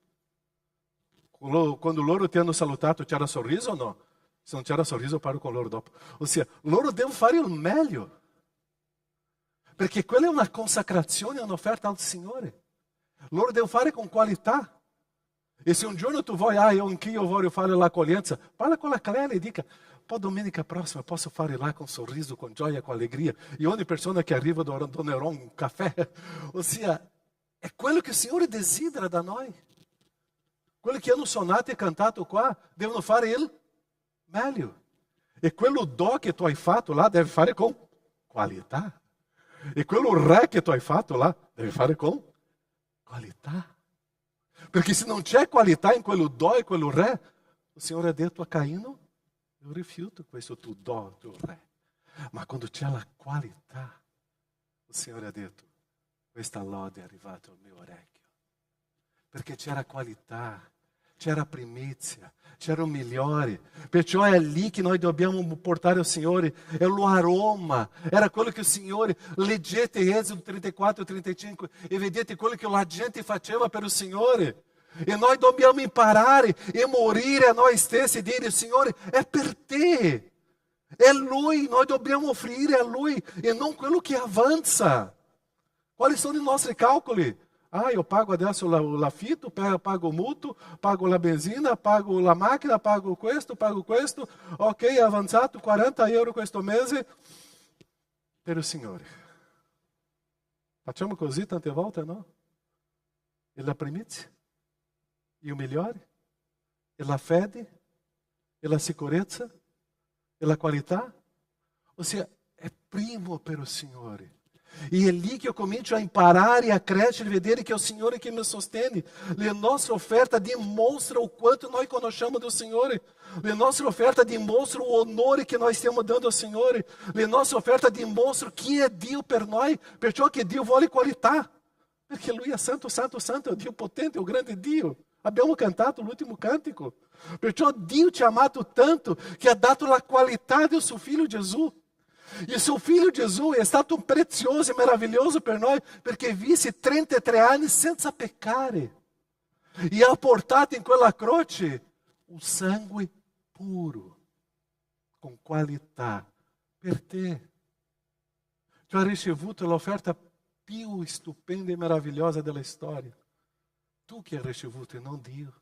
Speaker 3: Quando loro ti hanno salutato, c'era sorriso o no? Se non c'era sorriso, paro con loro dopo. Ossia, loro devono fare il meglio. Perché quella è una consacrazione, un'offerta al Signore. Loro devono fare con qualità. E se un giorno tu vuoi, anch'io voglio fare l'accoglienza, parla con la Clélia e dica, poi domenica prossima posso fare là con sorriso, con gioia, con allegria. E ogni persona che arriva donerò un caffè. Ossia, è quello che il Signore desidera da noi. Quelli che hanno suonato e cantato qua devono fare il meglio. E quello do che tu hai fatto là deve fare con qualità. E quello re che tu hai fatto là deve fare con qualità. Perché se non c'è qualità in quello do e quello re, il Signore ha detto a Caino, io rifiuto questo tuo do, tuo re. Ma quando c'è la qualità, il Signore ha detto, questa lode è arrivata al mio orecchio. Perché c'era qualità, c'era primizia, c'era o migliore. Perciò è lì che noi dobbiamo portare al Signore, è lo aroma, era quello che il Signore, leggete Êxodo 34 e 35 e vedete quello che la gente faceva per il Signore. E noi dobbiamo imparare e morire a noi stessi e dire, Signore, è per te. È Lui, noi dobbiamo offrire a Lui e non quello che avanza. Quali sono i nostri calcoli? Eu pago adesso l'affitto, pago o mutuo, pago la benzina, pago la macchina, pago questo, ok, è avanzato 40 euro questo mese per il Signore. Facciamo così tante volte, no? E la primizia, e o migliore, e la fede, e la sicurezza, e la qualità. Ossia, è primo per il Signore. E è lì che io comincio a imparare e a crescere e vedere che è il Signore che mi sostiene. La nostra offerta dimostra o quanto noi conosciamo do Signore. La nostra offerta dimostra o onore che noi stiamo dando al Signore. La nostra offerta dimostra chi è Dio per noi, perciò che Dio vuole qualità. Perché Lui è santo, santo, santo, è Dio potente, è un grande Dio. Abbiamo cantato l'ultimo cantico. Perciò Dio ci ha amato tanto che ha dato la qualità del suo Figlio Gesù. E seu Filho Gesù è stato prezioso e meraviglioso per noi perché visse 33 anni senza peccare e ha portato in quella croce un sangue puro, con qualità, per te. Tu hai ricevuto l'offerta più stupenda e meravigliosa della storia. Tu che hai ricevuto e non Dio.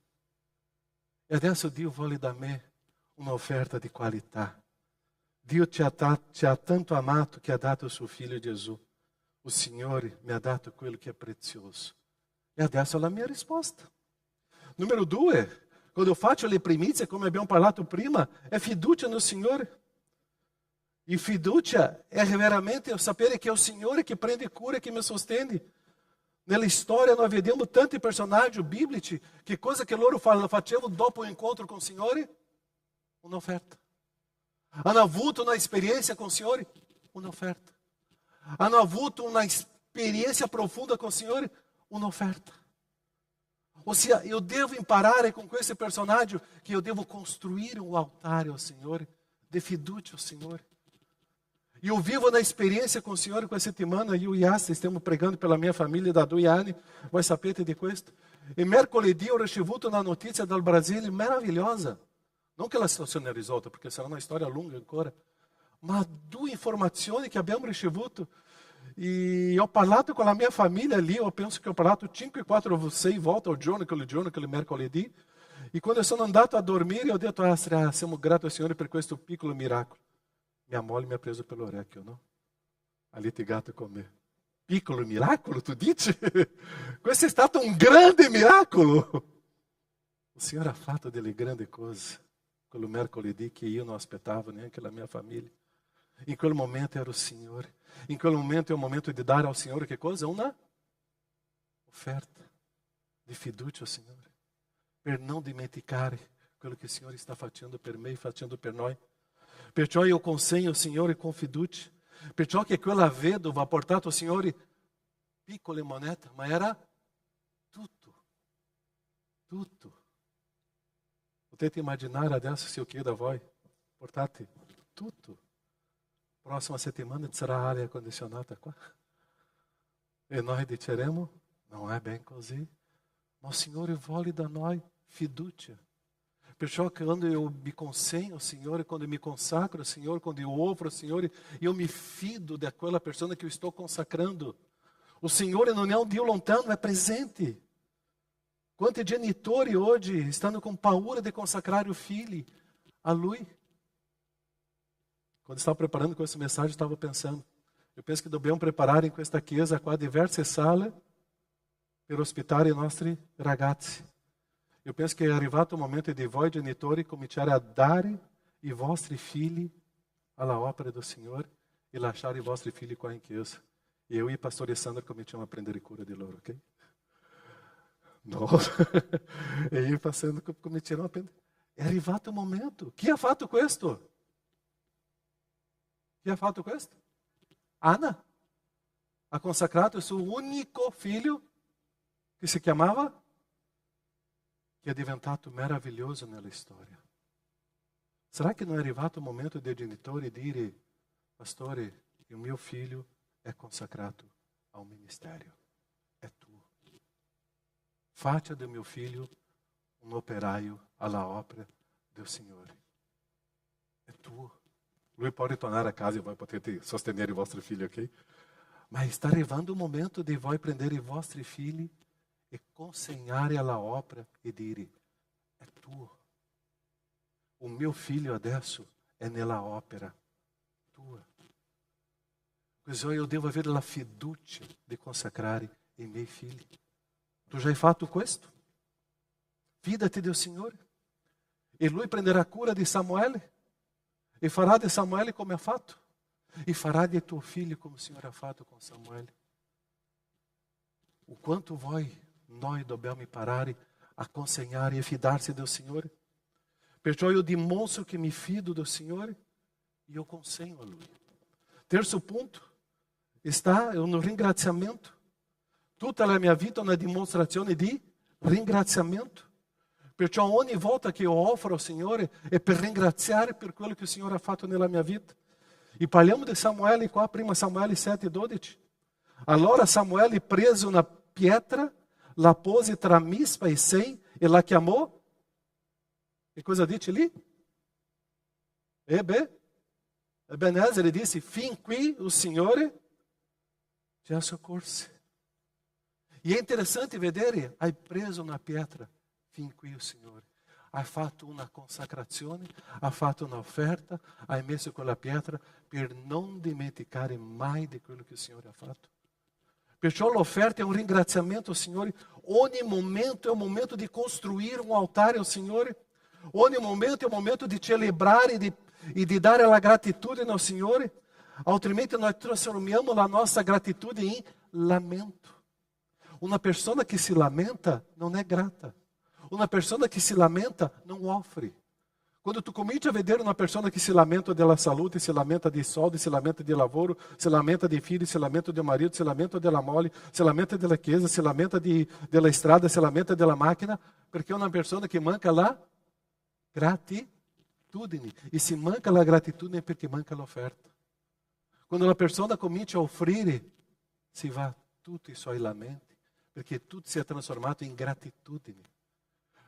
Speaker 3: E adesso Dio vuole da me un'offerta di qualità. Dio ti ha tanto amato che ha dato il suo Figlio Gesù. Il Signore mi ha dato quello che è prezioso. E adesso è la mia risposta. Numero 2, quando faccio le primizie, come abbiamo parlato prima, è fiducia nel Signore. E fiducia è veramente sapere che è il Signore che prende cura e che mi sostiene. Nella storia noi vediamo tanti personaggi biblici che cosa che loro facevano dopo l'incontro con il Signore? Un'offerta. Hanno avuto una esperienza con il Signore? Un'offerta. Hanno avuto una experiência profunda com o Senhor, uma oferta. Ou seja, eu devo imparare com esse personagem que eu devo construir um altar ao Senhor, de fiducia ao Senhor. E eu vivo na experiência com o Senhor, com essa settimana, io e Yassi stiamo pregando pela minha família da 2 anni, voi sapete di questo. E mercoledì ho ricevuto una notizia dal Brasile meravigliosa. Non che la situazione è risolta, perché sarà una storia lunga ancora, ma 2 informazioni che abbiamo ricevuto. E ho parlato con la mia famiglia lì, io penso che ho parlato 5, 4, 6 volte al giorno, quel mercoledì. E quando sono andato a dormire, ho detto, siamo grati al Signore per questo piccolo miracolo. Mia moglie mi ha preso per l'orecchio, no? Ha litigato con me. Piccolo miracolo, tu dici? Questo è stato un grande miracolo. Il Signore ha fatto delle grandi cose. Quello mercoledì che io non aspettavo neanche la mia famiglia. In quel momento era il Signore. In quel momento è un momento di dare al Signore che cosa? Una offerta di fiducia al Signore. Per non dimenticare quello che il Signore sta facendo per me e facendo per noi. Perciò io consegno al Signore con fiducia. Perciò che quella vedova ha portato al Signore piccole monete, ma era tutto. Tutto. Potete immaginare adesso se io chiedo a voi, portate tutto. Prossima settimana ci sarà aria condizionata qua. E noi diremo, non è ben così. Ma il Signore vuole da noi fiducia. Perciò quando eu me consegno ao Senhor, quando eu me consacro ao Senhor, quando eu offro ao Senhor, eu me fido daquela pessoa que eu estou consacrando. O Senhor não é um Dio lontano, é presente. Quanti genitori hoje estão com paura de consacrar o filho a Lui? Quando estava preparando com essa mensagem, estava pensando. Eu penso que dobbiamo preparare in questa chiesa qua diverse sale per ospitare i nostri ragazzi. Eu penso que é arrivato o momento de voi, genitori, cominciare a dare i vostri figli alla opera do Signore e lasciare i vostri figli qua in chiesa. E eu e pastore Sandro cominciamo a prendere cura di loro, ok? No. E io passando cominciamo a prendere. È arrivato il momento. Chi ha fatto questo? Chi ha fatto questo? Anna. Ha consacrato il suo unico figlio che si chiamava? Che è diventato meraviglioso nella storia. Sarà che non è arrivato il momento dei genitori dire, pastore, il mio figlio è consacrato a un ministero, è tuo. Faccia del mio figlio un operaio alla opera del Signore. È tuo. Lui può ritornare a casa e voi potete sostenere i vostri figli, ok? Ma sta arrivando il momento di voi prendere i vostri figli e consegnare alla opera e dire, è tuo. O mio figlio adesso è nella opera tua. Così io devo avere la fiducia di consacrare i miei figli. Tu già hai fatto questo? Fidati del Signore. E Lui prenderà cura di Samuele. E farà di Samuele come ha fatto. E farà di tuo figlio come il Signore ha fatto con Samuele. O quanto noi dobbiamo imparare a consegnare e fidarsi del Signore. Perciò io dimostro che mi fido del Signore e io consegno a Lui. Terzo punto está no ringraziamento. Tutta la mia vita è una dimostrazione di ringraziamento. Perciò ogni volta che io offro al Signore è per ringraziare per quello che il Signore ha fatto nella mia vita. E parliamo di Samuele qua, prima Samuele 7:12. Allora Samuele prese una pietra, la pose tra Mispa e Sem e la chiamò. Che cosa dice lì? Ebenezer disse, fin qui il Signore ci ha soccorsi. E è interessante vedere, hai preso una pietra, fin qui il Signore. Hai fatto una consacrazione, hai fatto un'offerta, hai messo quella pietra per non dimenticare mai di quello che il Signore ha fatto. Perciò l'offerta è un ringraziamento al Signore. Ogni momento è un momento di costruire un altare al Signore. Ogni momento è un momento di celebrare e di dare la gratitudine al Signore. Altrimenti noi trasformiamo la nostra gratitudine in lamento. Una persona che si lamenta non è grata. Una persona che si lamenta non offre. Quando tu cominci a vedere uma pessoa que se lamenta della salute, se lamenta di soldi, se lamenta di lavoro, se lamenta di figli, se lamenta do marido, se lamenta della moglie, se lamenta della chiesa, se lamenta della strada, se lamenta della macchina, perché è una persona che manca la gratitudine. E se manca la gratitudine è perché manca l'offerta. Quando la persona comincia a offrire, si va tutti i suoi lamenti, perché tutto si è trasformato in gratitudine.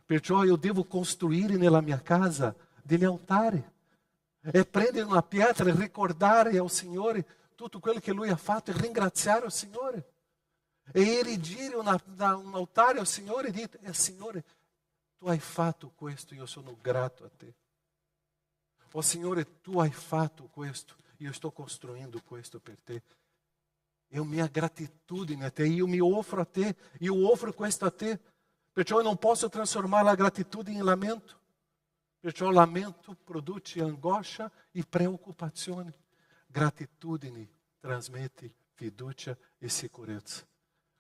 Speaker 3: Perciò io devo costruire nella mia casa degli altari. E prendere una pietra e ricordare al Signore tutto quello che Lui ha fatto e ringraziare il Signore. E erigere un altare al Signore e dire, Signore, Tu hai fatto questo, io sono grato a Te. Oh Signore, Tu hai fatto questo, io sto costruendo questo per Te. Eu minha gratitudine a Te, io mi offro a Te, io offro questo a Te. Perciò io non posso trasformare la gratitudine in lamento. Perciò il lamento produce angoscia e preoccupazione. Gratitudine trasmette fiducia e sicurezza.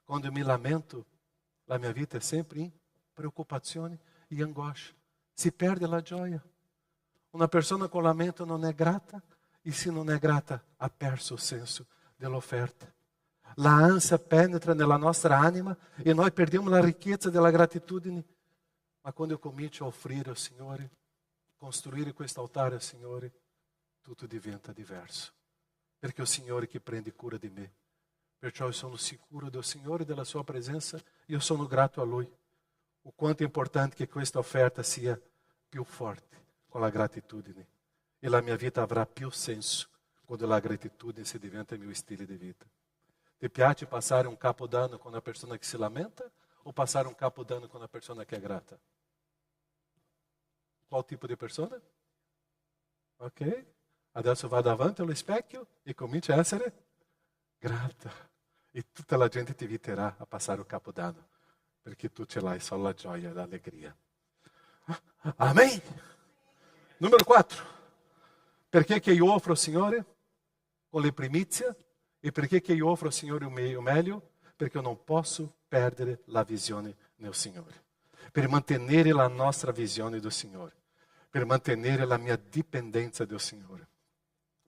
Speaker 3: Quando eu me lamento, la mia vita è sempre in preoccupazione e angoscia. Si perde la gioia. Una persona con lamento non è grata e se non è grata ha perso il senso dell'offerta. La ansia penetra nella nostra anima e noi perdiamo la ricchezza della gratitudine. Ma quando eu comincio a offrire ao Signore, costruire questo altare al Signore, tutto diventa diverso. Perché è il Signore che prende cura di me. Perciò io sono sicuro del Signore e della sua presenza e io sono grato a Lui. O quanto è importante che questa offerta sia più forte con la gratitudine. E la mia vita avrà più senso quando la gratitudine si diventa mio stile di vita. Ti piace passare un capodanno con una persona che si lamenta o passare un capodanno con una persona che è grata? Qual tipo di persona? Ok? Adesso va davanti allo specchio e comincia a essere grata. E tutta la gente ti inviterà a passare il capodanno perché tu ce l'hai solo la gioia e l'allegria. Amém? Numero 4. Perché che io offro al Signore con le primizie? E perché che io offro al Signore o meglio? Perché io non posso perdere la visione nel Signore. Per mantenere la nostra visione del Signore. Per mantenere la mia dipendenza del Signore.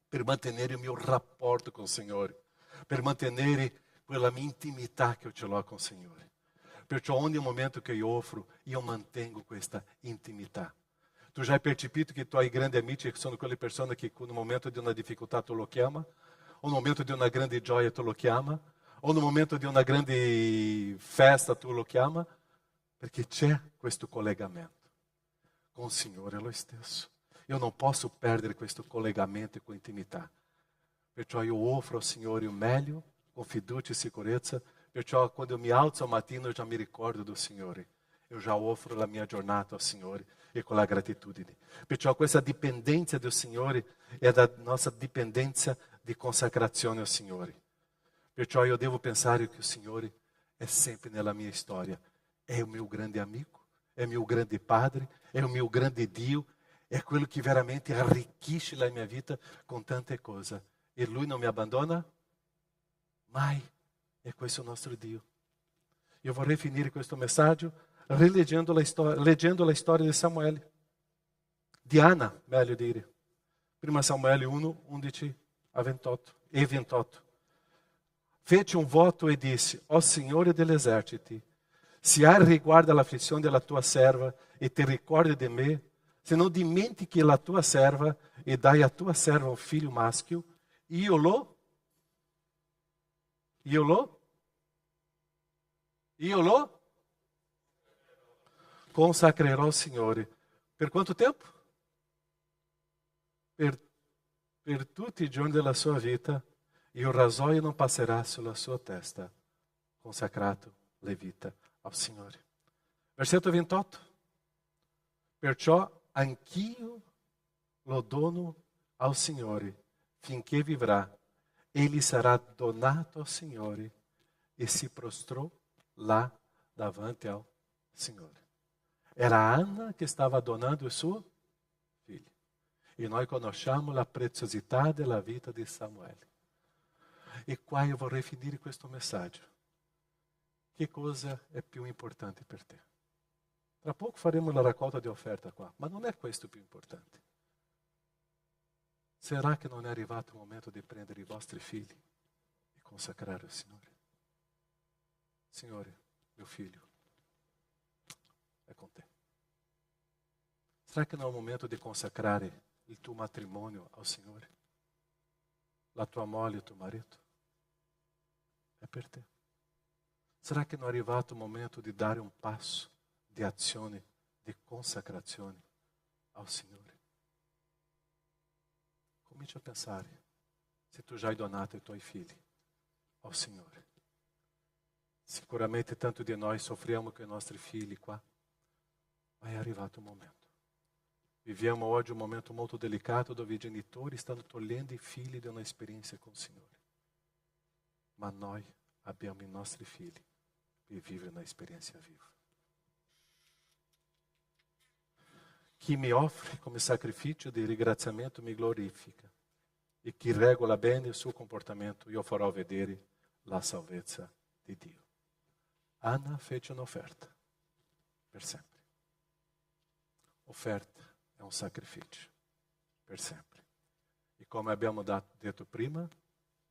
Speaker 3: Per mantenere il mio rapporto con il Signore. Per mantenere quella mia intimità che io ce l'ho con il Signore. Perciò ogni momento che io offro, io mantengo questa intimità. Tu já hai percepito che tu hai grandi amici che sono quelle persone che no momento di una difficoltà tu lo chiama? O no momento di una grande gioia tu lo chiama? O no momento di una grande festa tu lo chiama? Perché c'è questo collegamento. Con il Signore è lo stesso. Io non posso perdere questo collegamento con intimità. Perciò io offro al Signore il meglio, con fiducia e sicurezza. Perciò quando eu mi alzo al mattino, io già mi ricordo del Signore. Io già offro la mia giornata al Signore e con la gratitudine. Perciò questa dipendenza del Signore è la nostra dipendenza di consacrazione al Signore. Perciò io devo pensare che il Signore è sempre nella mia storia. È il mio grande amico, è il mio grande Padre, è il mio grande Dio, è quello che veramente arricchisce la mia vita con tante cose. E Lui non mi abbandona mai. E questo è il nostro Dio. Io vorrei finire questo messaggio leggendo la storia di Samuele. Di Anna, meglio dire. Prima Samuele 1, 11 a 28, e 28. Fece un voto e disse, ó Signore degli eserciti, se hai riguardo all'afflizione della tua serva e ti ricordi di me, se non dimentichi la tua serva e dai a tua serva un figlio maschio, io lo consacrerò al Signore. Per quanto tempo? Per tutti i giorni della sua vita, e il rasoio non passerà sulla sua testa, consacrato levita al Signore. Versetto 28. Perciò anch'io lo dono al Signore, finché vivrà. Egli sarà donato al Signore e si prostrò là davanti al Signore. Era Anna che stava donando il suo figlio. E noi conosciamo la preziosità della vita di Samuele. E qua io vorrei finire questo messaggio. Che cosa è più importante per te? Tra pouco faremo la raccolta di offerta qua, ma non è questo più importante. Será che non è arrivato il momento di prendere i vostri figli e consacrare al Signore? Signore, mio figlio, è con te. Será che non è il momento di consacrare il tuo matrimonio al Signore? La tua moglie, il tuo marito? È per te. Será che non è arrivato il momento di dare un passo di azione, di consacrazione al Signore? Cominci a pensare se tu già hai donato i tuoi figli al Signore. Sicuramente tanto di noi soffriamo con i nostri figli qua, ma è arrivato il momento. Viviamo oggi un momento molto delicato dove i genitori stanno togliendo i figli da un'esperienza con il Signore. Ma noi abbiamo i nostri figli per vivere un'esperienza viva. Chi mi offre come sacrificio di ringraziamento mi glorifica, e chi regola bene il suo comportamento io farò vedere la salvezza di Dio. Anna fece un'offerta per sempre. Offerta è un sacrificio per sempre. E come abbiamo detto prima,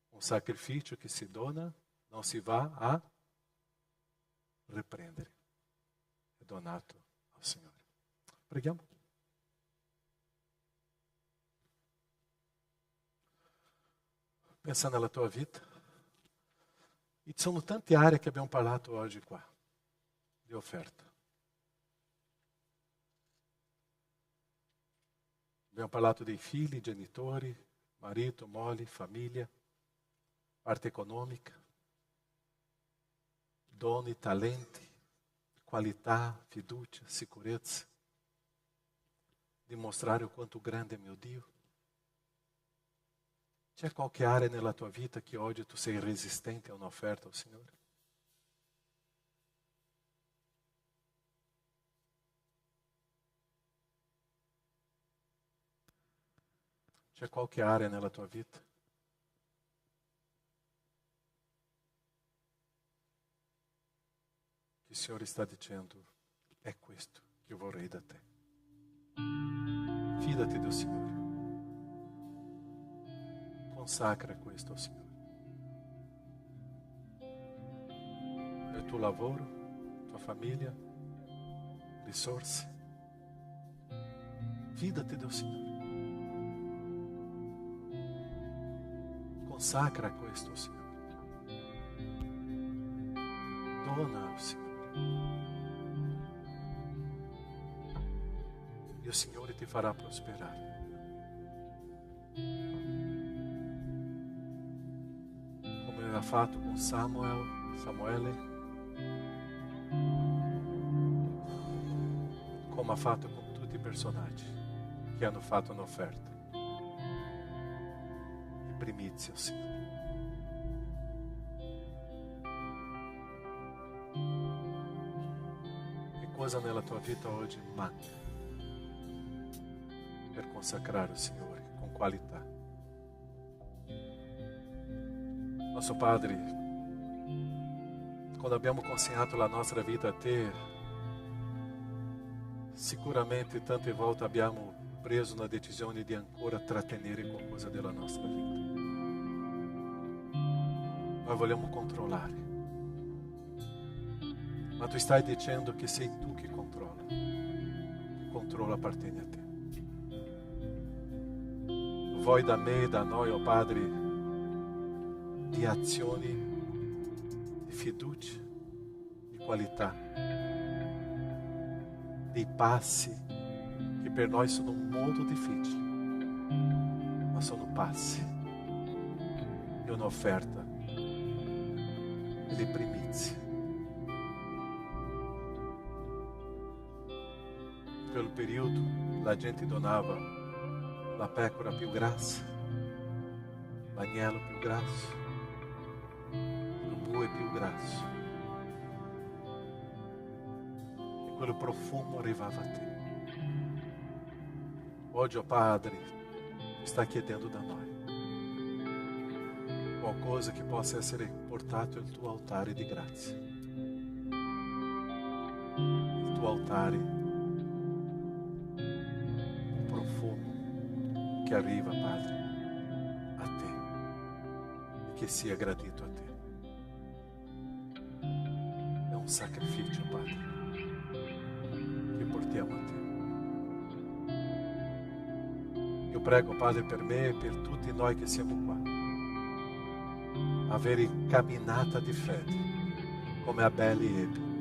Speaker 3: un sacrificio che si dona non si va a riprendere. È donato al Signore. Preghiamo. Pensa nella tua vita. E ci sono tante aree che abbiamo parlato oggi qua, di offerta. Abbiamo parlato dei figli, genitori, marito, moglie, famiglia, parte economica, doni, talenti, qualità, fiducia, sicurezza. Dimostrare o quanto grande è mio Dio. C'è qualche area nella tua vita che oggi tu sei resistente a un'offerta al Signore? C'è qualche area nella tua vita che il Signore sta dicendo, è questo che io vorrei da te. Fidati del Signore. Consacra questo al Signore. È il tuo lavoro, tua famiglia, risorse. Fidati del Signore. Consacra questo al Signore. Dona al Signore. E il Signore ti farà prosperare. Ha fatto con Samuele, come ha fatto con tutti i personaggi che hanno fatto un'offerta. In primizia, Signore. Che cosa nella tua vita oggi manca per consacrare il Signore con qualità? Nostro Padre, quando abbiamo consegnato la nostra vita a Te, sicuramente tante volte abbiamo preso una decisione di ancora trattenere qualcosa della nostra vita. Noi vogliamo controllare, ma Tu stai dicendo che sei Tu che controlla. Il controllo appartiene a Te. Vuoi da me e da noi, oh Padre, di azioni, di fiducia, di qualità, dei passi che per noi sono molto difficili, ma sono passi di un'offerta delle primizie. In quel periodo la gente donava la pecora più grassa, l'agnello più grasso, più grasso, e quello profumo arrivava a te. Oggi, oh Padre, sta chiedendo da noi qualcosa che possa essere portato al tuo altare di grazia. Il tuo tuo altare un profumo che arriva, Padre, a te e che sia gradito a te. È un sacrificio, Padre, che portiamo a te. Io prego, Padre, per me e per tutti noi che siamo qua, avere camminata di fede come Abele ebbe.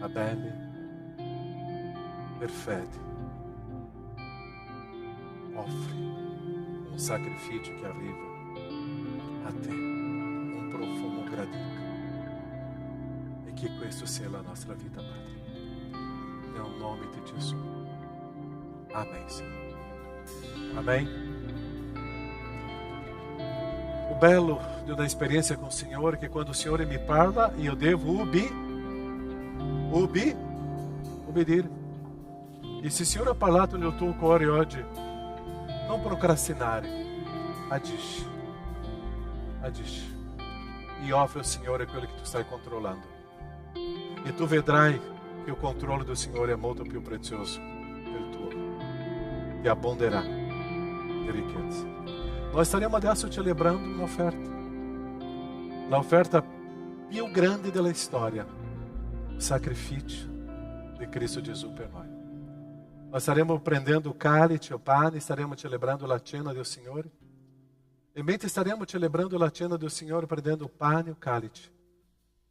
Speaker 3: Abele, per fede, offri un sacrificio che arriva a te, un profumo gradito. E che questo sia la nostra vita, Padre. Nel nome di Gesù. Amém, Senhor. Amém. O belo de uma experiência com o Senhor é que quando o Senhor me parla, eu devo obedir. E se o Senhor ha parlato nel tuo cuore oggi, non procrastinare, agisci. E offre ao Senhor aquilo que tu stai controlando. E tu vedrai que o controle do Senhor é muito più prezioso del tuo. E abbonderà di ricchezza. Nós estaremo adesso celebrando uma oferta. A oferta più grande della storia. O sacrifício de Cristo Gesù per noi. Nós estaremos prendendo o cálice, o pane, estaremos celebrando a cena do Senhor. E mentre estaremos celebrando a cena do Senhor, prendendo o pane e o cálice,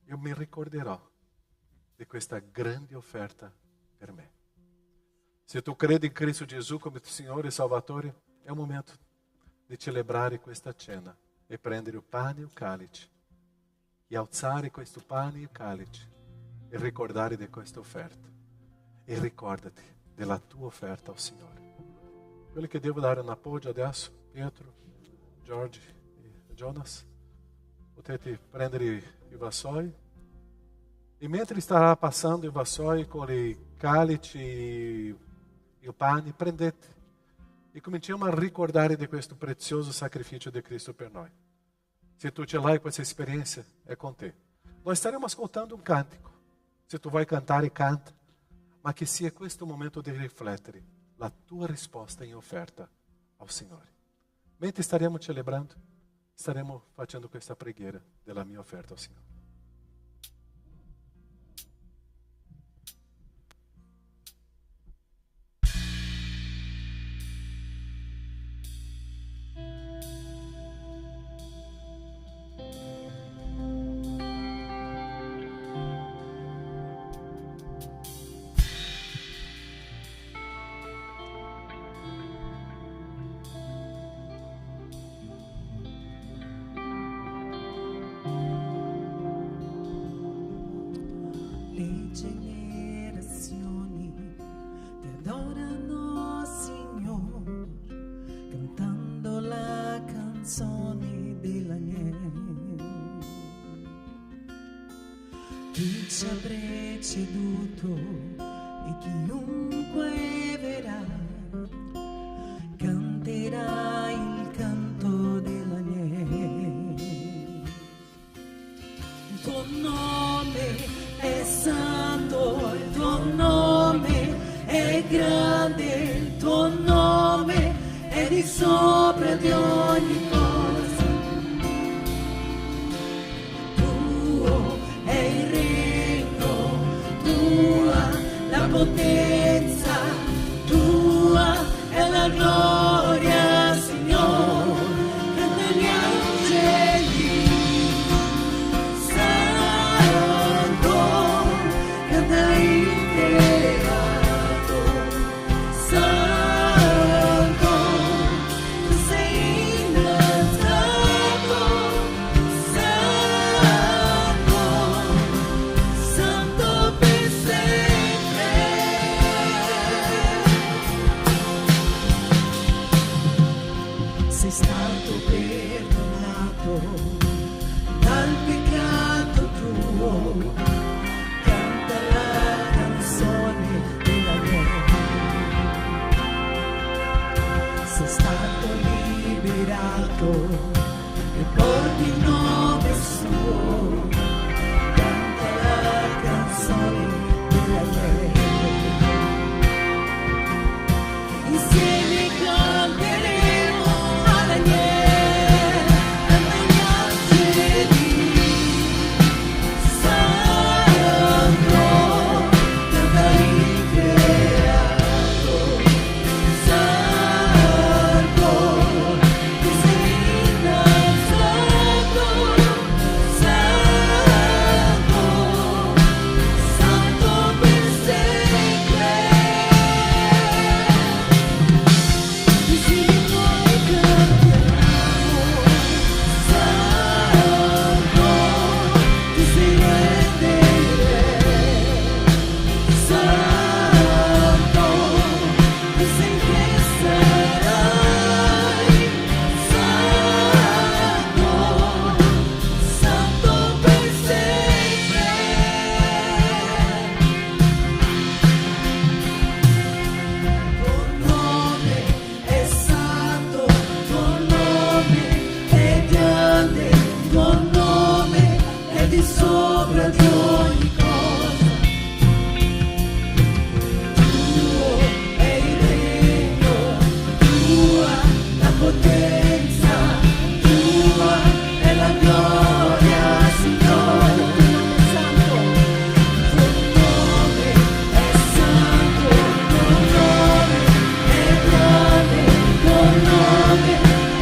Speaker 3: eu me ricorderò di questa grande oferta per me. Se tu credi in Cristo Gesù come Signore e Salvatore, è un momento di celebrare questa cena e prendere il pane e il cálice e alzare questo pane e il cálice e ricordare di questa offerta. E ricordati della tua offerta al Signore. Quello che devo dare un appoggio adesso, Pietro, George e Jonas, potete prendere i vassoi. E mentre starà passando il vassoi con i cálici e il pane, prendete e cominciamo a ricordare di questo prezioso sacrificio di Cristo per noi. Se tu ce l'hai questa esperienza, è con te. Nós staremo ascoltando un cantico. Se tu vai cantare, canta. Ma che sia questo momento di riflettere la tua risposta in offerta al Signore. Mentre staremo celebrando, staremo facendo questa preghiera della mia offerta al Signore.
Speaker 2: Generazioni ti adorano, Signore, cantando la canzone dell'agnello. Chi ci ha preceduto e chiunque verrà canterà il canto dell'agnello. Il tuo nome è santo, il tuo nome è grande, il tuo nome è di sopra di ogni cosa. Tuo è il regno, tua la potenza, tua è la gloria, Signore. Canta gli angeli. Sei stato perdonato dal peccato tuo, canta la canzone dell'agnello. Sei stato liberato e porti il nome suo, canta la canzone potenza tua e la gloria, Signore. Santo, tuo nome è santo, tuo nome è grande, tuo nome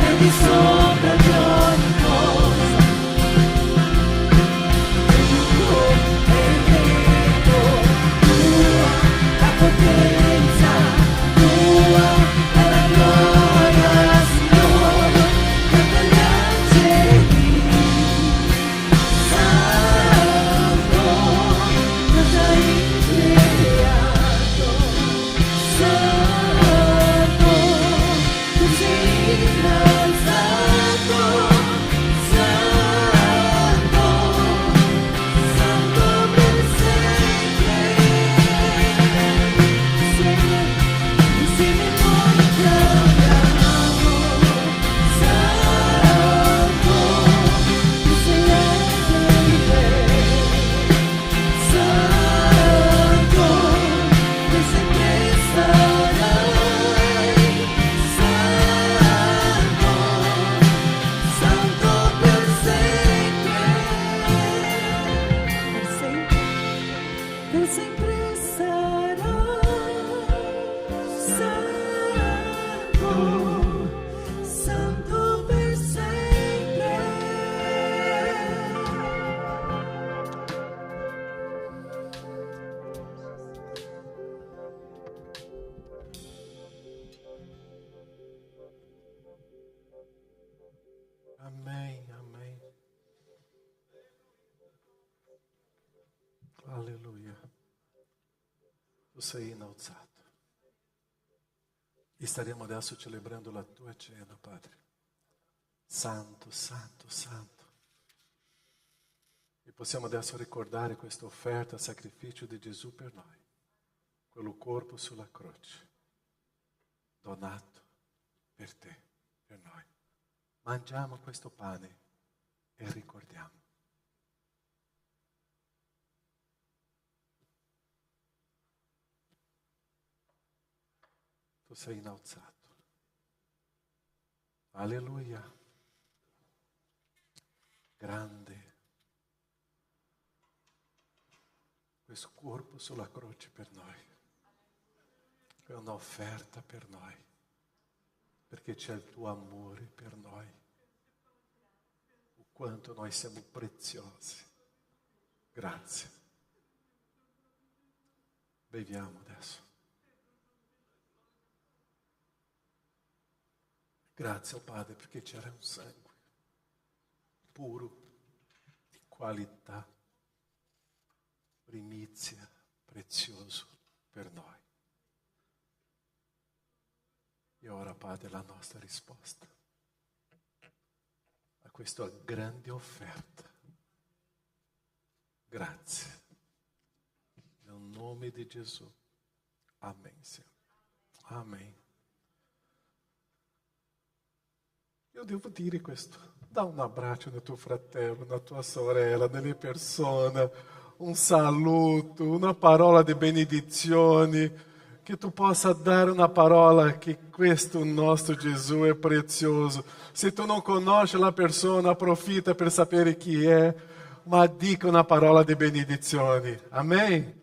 Speaker 2: è di sopra di ogni cosa. Tuo è il regno, tua la potenza, tua è la gloria, Signore, canta gli angeli. Santo, cosa hai creato? Santo, tu sei innalzato. Santo, santo per sempre. Insieme noi cantiamo. Santo, tu sei angelico. Santo, per sempre sarai. Santo, santo per sempre. Per sempre sarai. Santo, santo per sempre.
Speaker 3: Amém, amém. Alleluia. Tu sei innalzato. E staremo adesso celebrando la tua cena, Padre. Santo, santo, santo. E possiamo adesso ricordare questa offerta, sacrificio di Gesù per noi. Quello corpo sulla croce, donato per te, per noi. Mangiamo questo pane e ricordiamo. Tu sei innalzato. Alleluia. Grande. Questo corpo sulla croce per noi. È un'offerta per noi. Perché c'è il tuo amore per noi. O quanto noi siamo preziosi. Grazie. Beviamo adesso. Grazie, oh Padre, perché c'era un sangue puro, di qualità, primizia, prezioso per noi. E ora, Padre, la nostra risposta a questa grande offerta. Grazie. Nel nome di Gesù. Amen, Signore. Amen. Io devo dire questo. Dà un abbraccio nel tuo fratello, nella tua sorella, nelle persone, un saluto, una parola di benedizione. Che tu possa dare una parola che questo nostro Gesù è prezioso. Se tu non conosci la persona, approfitta per sapere chi è, ma dica una parola di benedizione. Amen.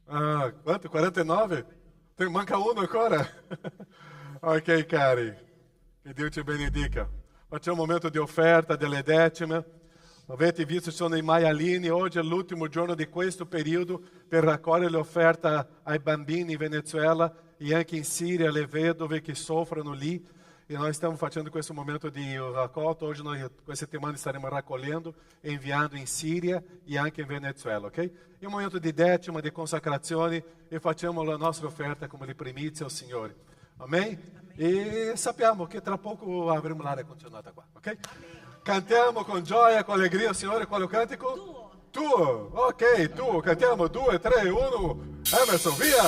Speaker 3: Ah, quanto? 49? Manca uno ancora? Ok, cari. Che Dio ti benedica. Facciamo un momento di offerta delle decime. Avete visto, sono i maialini. Oggi è l'ultimo giorno di questo periodo per raccogliere l'offerta ai bambini in Venezuela e anche in Siria, le vedove che soffrono lì. E noi stiamo facendo questo momento di raccolta. Oggi noi, questa settimana, staremo raccogliendo e inviando in Siria e anche in Venezuela, ok? È un momento di decima, di consacrazione e facciamo la nostra offerta come le primizie al Signore. Amém? E sappiamo che tra poco avremo l'aria condizionata qua, ok? Cantiamo con gioia, con allegria, Signore, quale cantico? Tuo, ok, tuo, cantiamo 2, 3, 1, Emerson, via!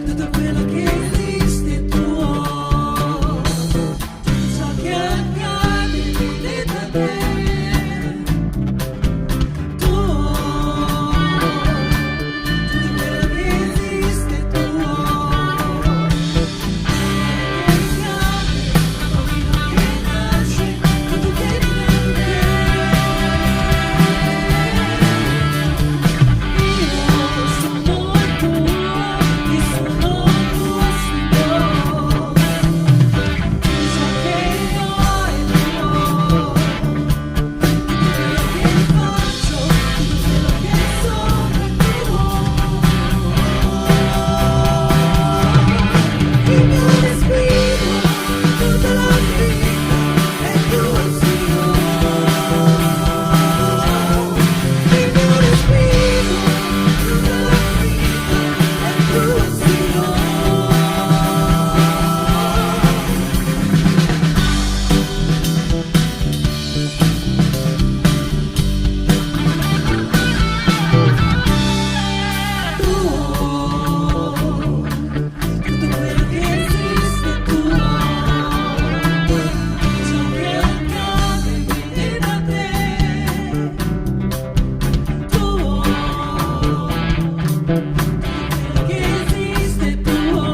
Speaker 4: Tutto quello che esiste è tuo, tutto ciò che accade viene da te. Tuo, tutto quello che esiste è tuo, quello che nasce, tutto viene da te. Io sono tuo, e sono tuo Signore. Ciò che ho è tuo, tutto quello che faccio, tutto quello che sono è tuo. Il mio respiro, tutta la vita è tuo Signore. Il mio respiro, tutta la vita è tuo Signore. Tutto quello che esiste è tuo, ciò che accade viene da te. Tuo, tutto quello che esiste è tuo,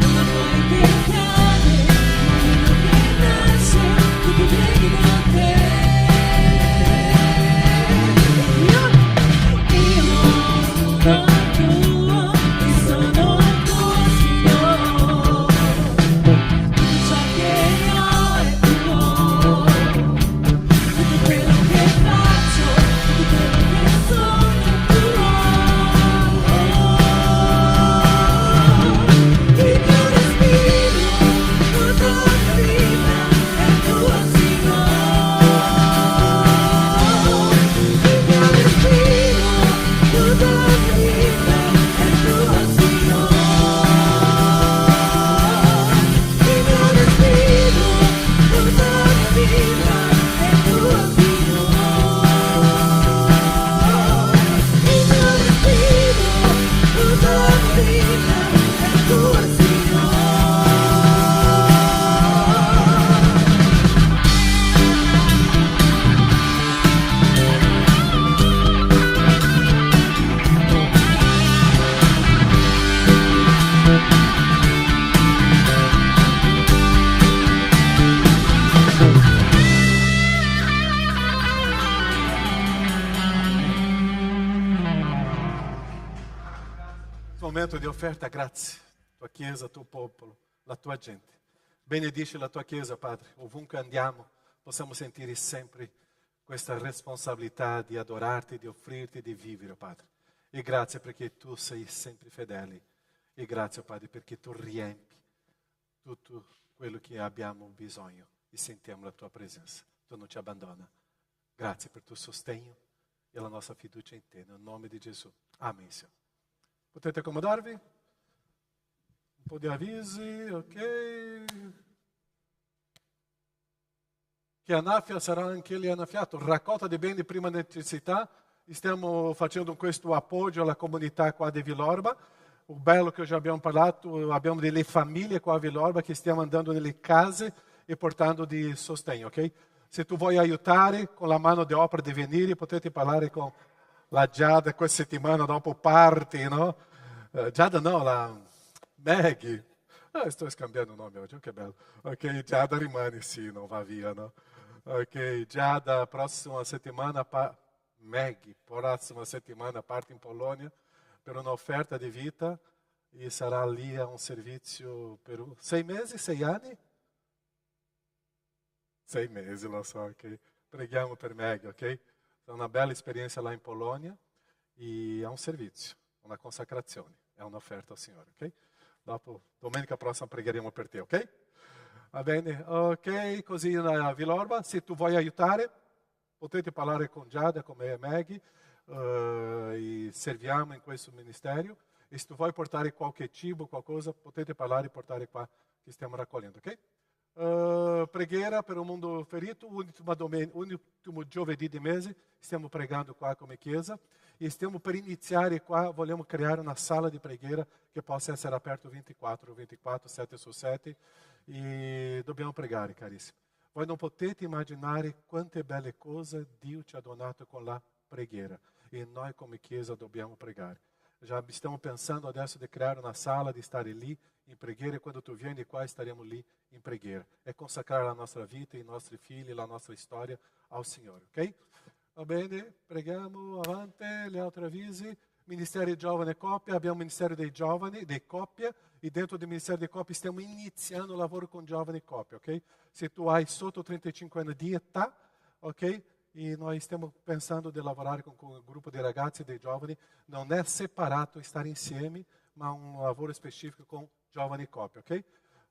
Speaker 4: ma poi che accade, quello che nasce, tutto viene da te. Io sono tuo, e sono tuo Signore. Tutto ciò che ho è tuo, tutto quello che faccio, tutto quello che sono è tuo. Il mio respiro, tutta la vita è tuo Signore. Il mio respiro, tutta la vita è tuo Signore. Il mio respiro, tutta la vita è tuo Signore. Il mio respiro, tutta la vita è tuo Signore.
Speaker 3: Momento di offerta, grazie. Tua Chiesa, tuo popolo, la tua gente. Benedici la tua Chiesa, Padre. Ovunque andiamo, possiamo sentire sempre questa responsabilità di adorarti, di offrirti, di vivere, Padre. E grazie perché tu sei sempre fedele. E grazie, Padre, perché tu riempi tutto quello che abbiamo bisogno e sentiamo la tua presenza. Tu non ci abbandona. Grazie per il tuo sostegno e la nostra fiducia in te. Nel nome di Gesù. Amen, Signore. Potete accomodarvi? Un po' di avvisi, ok? Che annaffia sarà anche lì annaffiato. Raccolta di beni di prima necessità. Stiamo facendo questo appoggio alla comunità qua di Villorba. O bello che già abbiamo parlato, abbiamo delle famiglie qua a Villorba che stiamo andando nelle case e portando di sostegno, ok? Se tu vuoi aiutare con la mano di opera di venire, potete parlare con la Giada questa settimana dopo party, no? Giada no, la Maggie. Sto scambiando il nome oggi, che bello. Ok, Giada rimane, sì, non va via, no? Ok, Giada, prossima settimana, Maggie, prossima settimana parte in Polonia per un'offerta di vita e sarà lì a un servizio per 6 mesi, 6 anni? 6 mesi, lo so, ok? Preghiamo per Maggie, ok? È una bella esperienza là in Polonia e è un servizio, una consacrazione, è un'offerta al Signore, ok? Dopo, domenica prossima pregheremo per te, ok? Va bene? Ok, così na Villorba, se tu vuoi aiutare, potete parlare con Giada, con me e Maggie, e serviamo in questo ministero. E se tu vuoi portare qualche cibo, qualcosa, potete parlare e portare qua che stiamo raccogliendo, ok? Preghiera per un mondo ferito, ultimo giovedì di mese, stiamo pregando qua come chiesa e stiamo per iniziare qua, vogliamo creare una sala di preghiera che possa essere aperta 24, 7 su 7 e dobbiamo pregare, carissimi. Voi non potete immaginare quante belle cose Dio ci ha donato con la preghiera e noi come chiesa dobbiamo pregare. Já stiamo pensando adesso di creare una sala, di stare lì in preghiera e quando tu vieni qua staremo lì in preghiera. È consacrare la nostra vita, i nostri figli, la nostra storia al Signore, ok? Va bene? Preghiamo, avanti, gli altri avvisi. Ministero di Giovani e Coppia, abbiamo il Ministero dei Giovani, di Coppia, e dentro del Ministero di Coppia stiamo iniziando il lavoro con Giovani e Coppia, ok? Se tu hai sotto 35 anni di età, ok? E noi stiamo pensando di lavorare con un gruppo di ragazzi e dei giovani, non è separato stare insieme, ma un lavoro specifico con giovani e coppie, ok?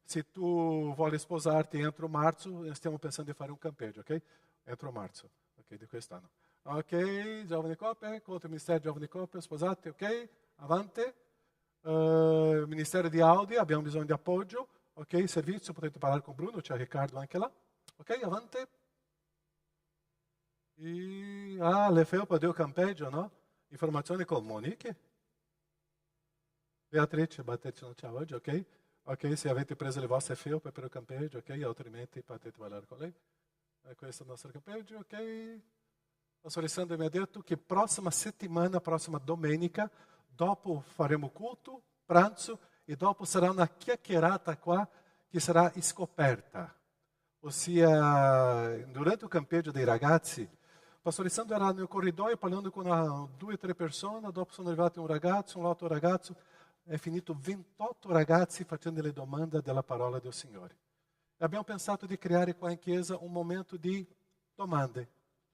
Speaker 3: Se tu vuoi sposarti entro marzo, stiamo pensando di fare un campeggio, ok? Entro marzo, ok, di quest'anno. Ok, giovani e coppie, contro il Ministero Giovani e Coppie, sposati, ok? Avanti. Ministero di Audi, abbiamo bisogno di appoggio, ok? Servizio, potete parlare con Bruno, c'è Riccardo anche là, ok? Avanti. E, le felpe del campeggio, no? Informazioni con Monique. Beatrice, batterci un ciao oggi, ok? Ok, se avete preso le vostre felpe per il campeggio, ok? Altrimenti potete parlare con lei. Questo è il nostro campeggio, ok? Il pastor Alessandro mi ha detto che prossima settimana, prossima domenica, dopo faremo culto, pranzo, e dopo sarà una chiacchierata qua che sarà scoperta. Ossia, durante il campeggio dei ragazzi, il pastor Alessandro era nel corridoio parlando con 2 o 3 persone, dopo sono arrivati un ragazzo, un altro ragazzo, è finito 28 ragazzi facendo le domande della parola del Signore. E abbiamo pensato di creare qua in chiesa un momento di domande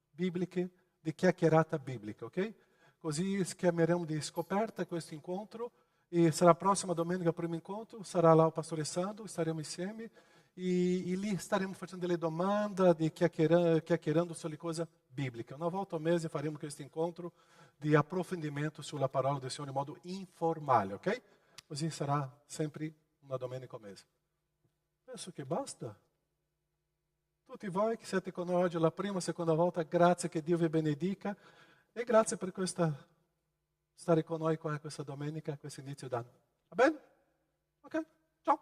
Speaker 3: bibliche, di chiacchierata biblica, ok? Così chiameremo di scoperta questo incontro e sarà la prossima domenica il primo incontro, sarà là il pastore Sandro, staremo insieme e lì staremo facendo delle domande, chiacchierando sulle cose bibliche. Una volta al mese faremo questo incontro di approfondimento sulla parola del Signore in modo informale, ok? Così sarà sempre una domenica al mese. Penso che basta. Tutti voi che siete con noi oggi la prima, seconda volta, grazie, che Dio vi benedica e grazie per stare con noi qua questa domenica, questo inizio d'anno. Va bene? Ok? Ciao!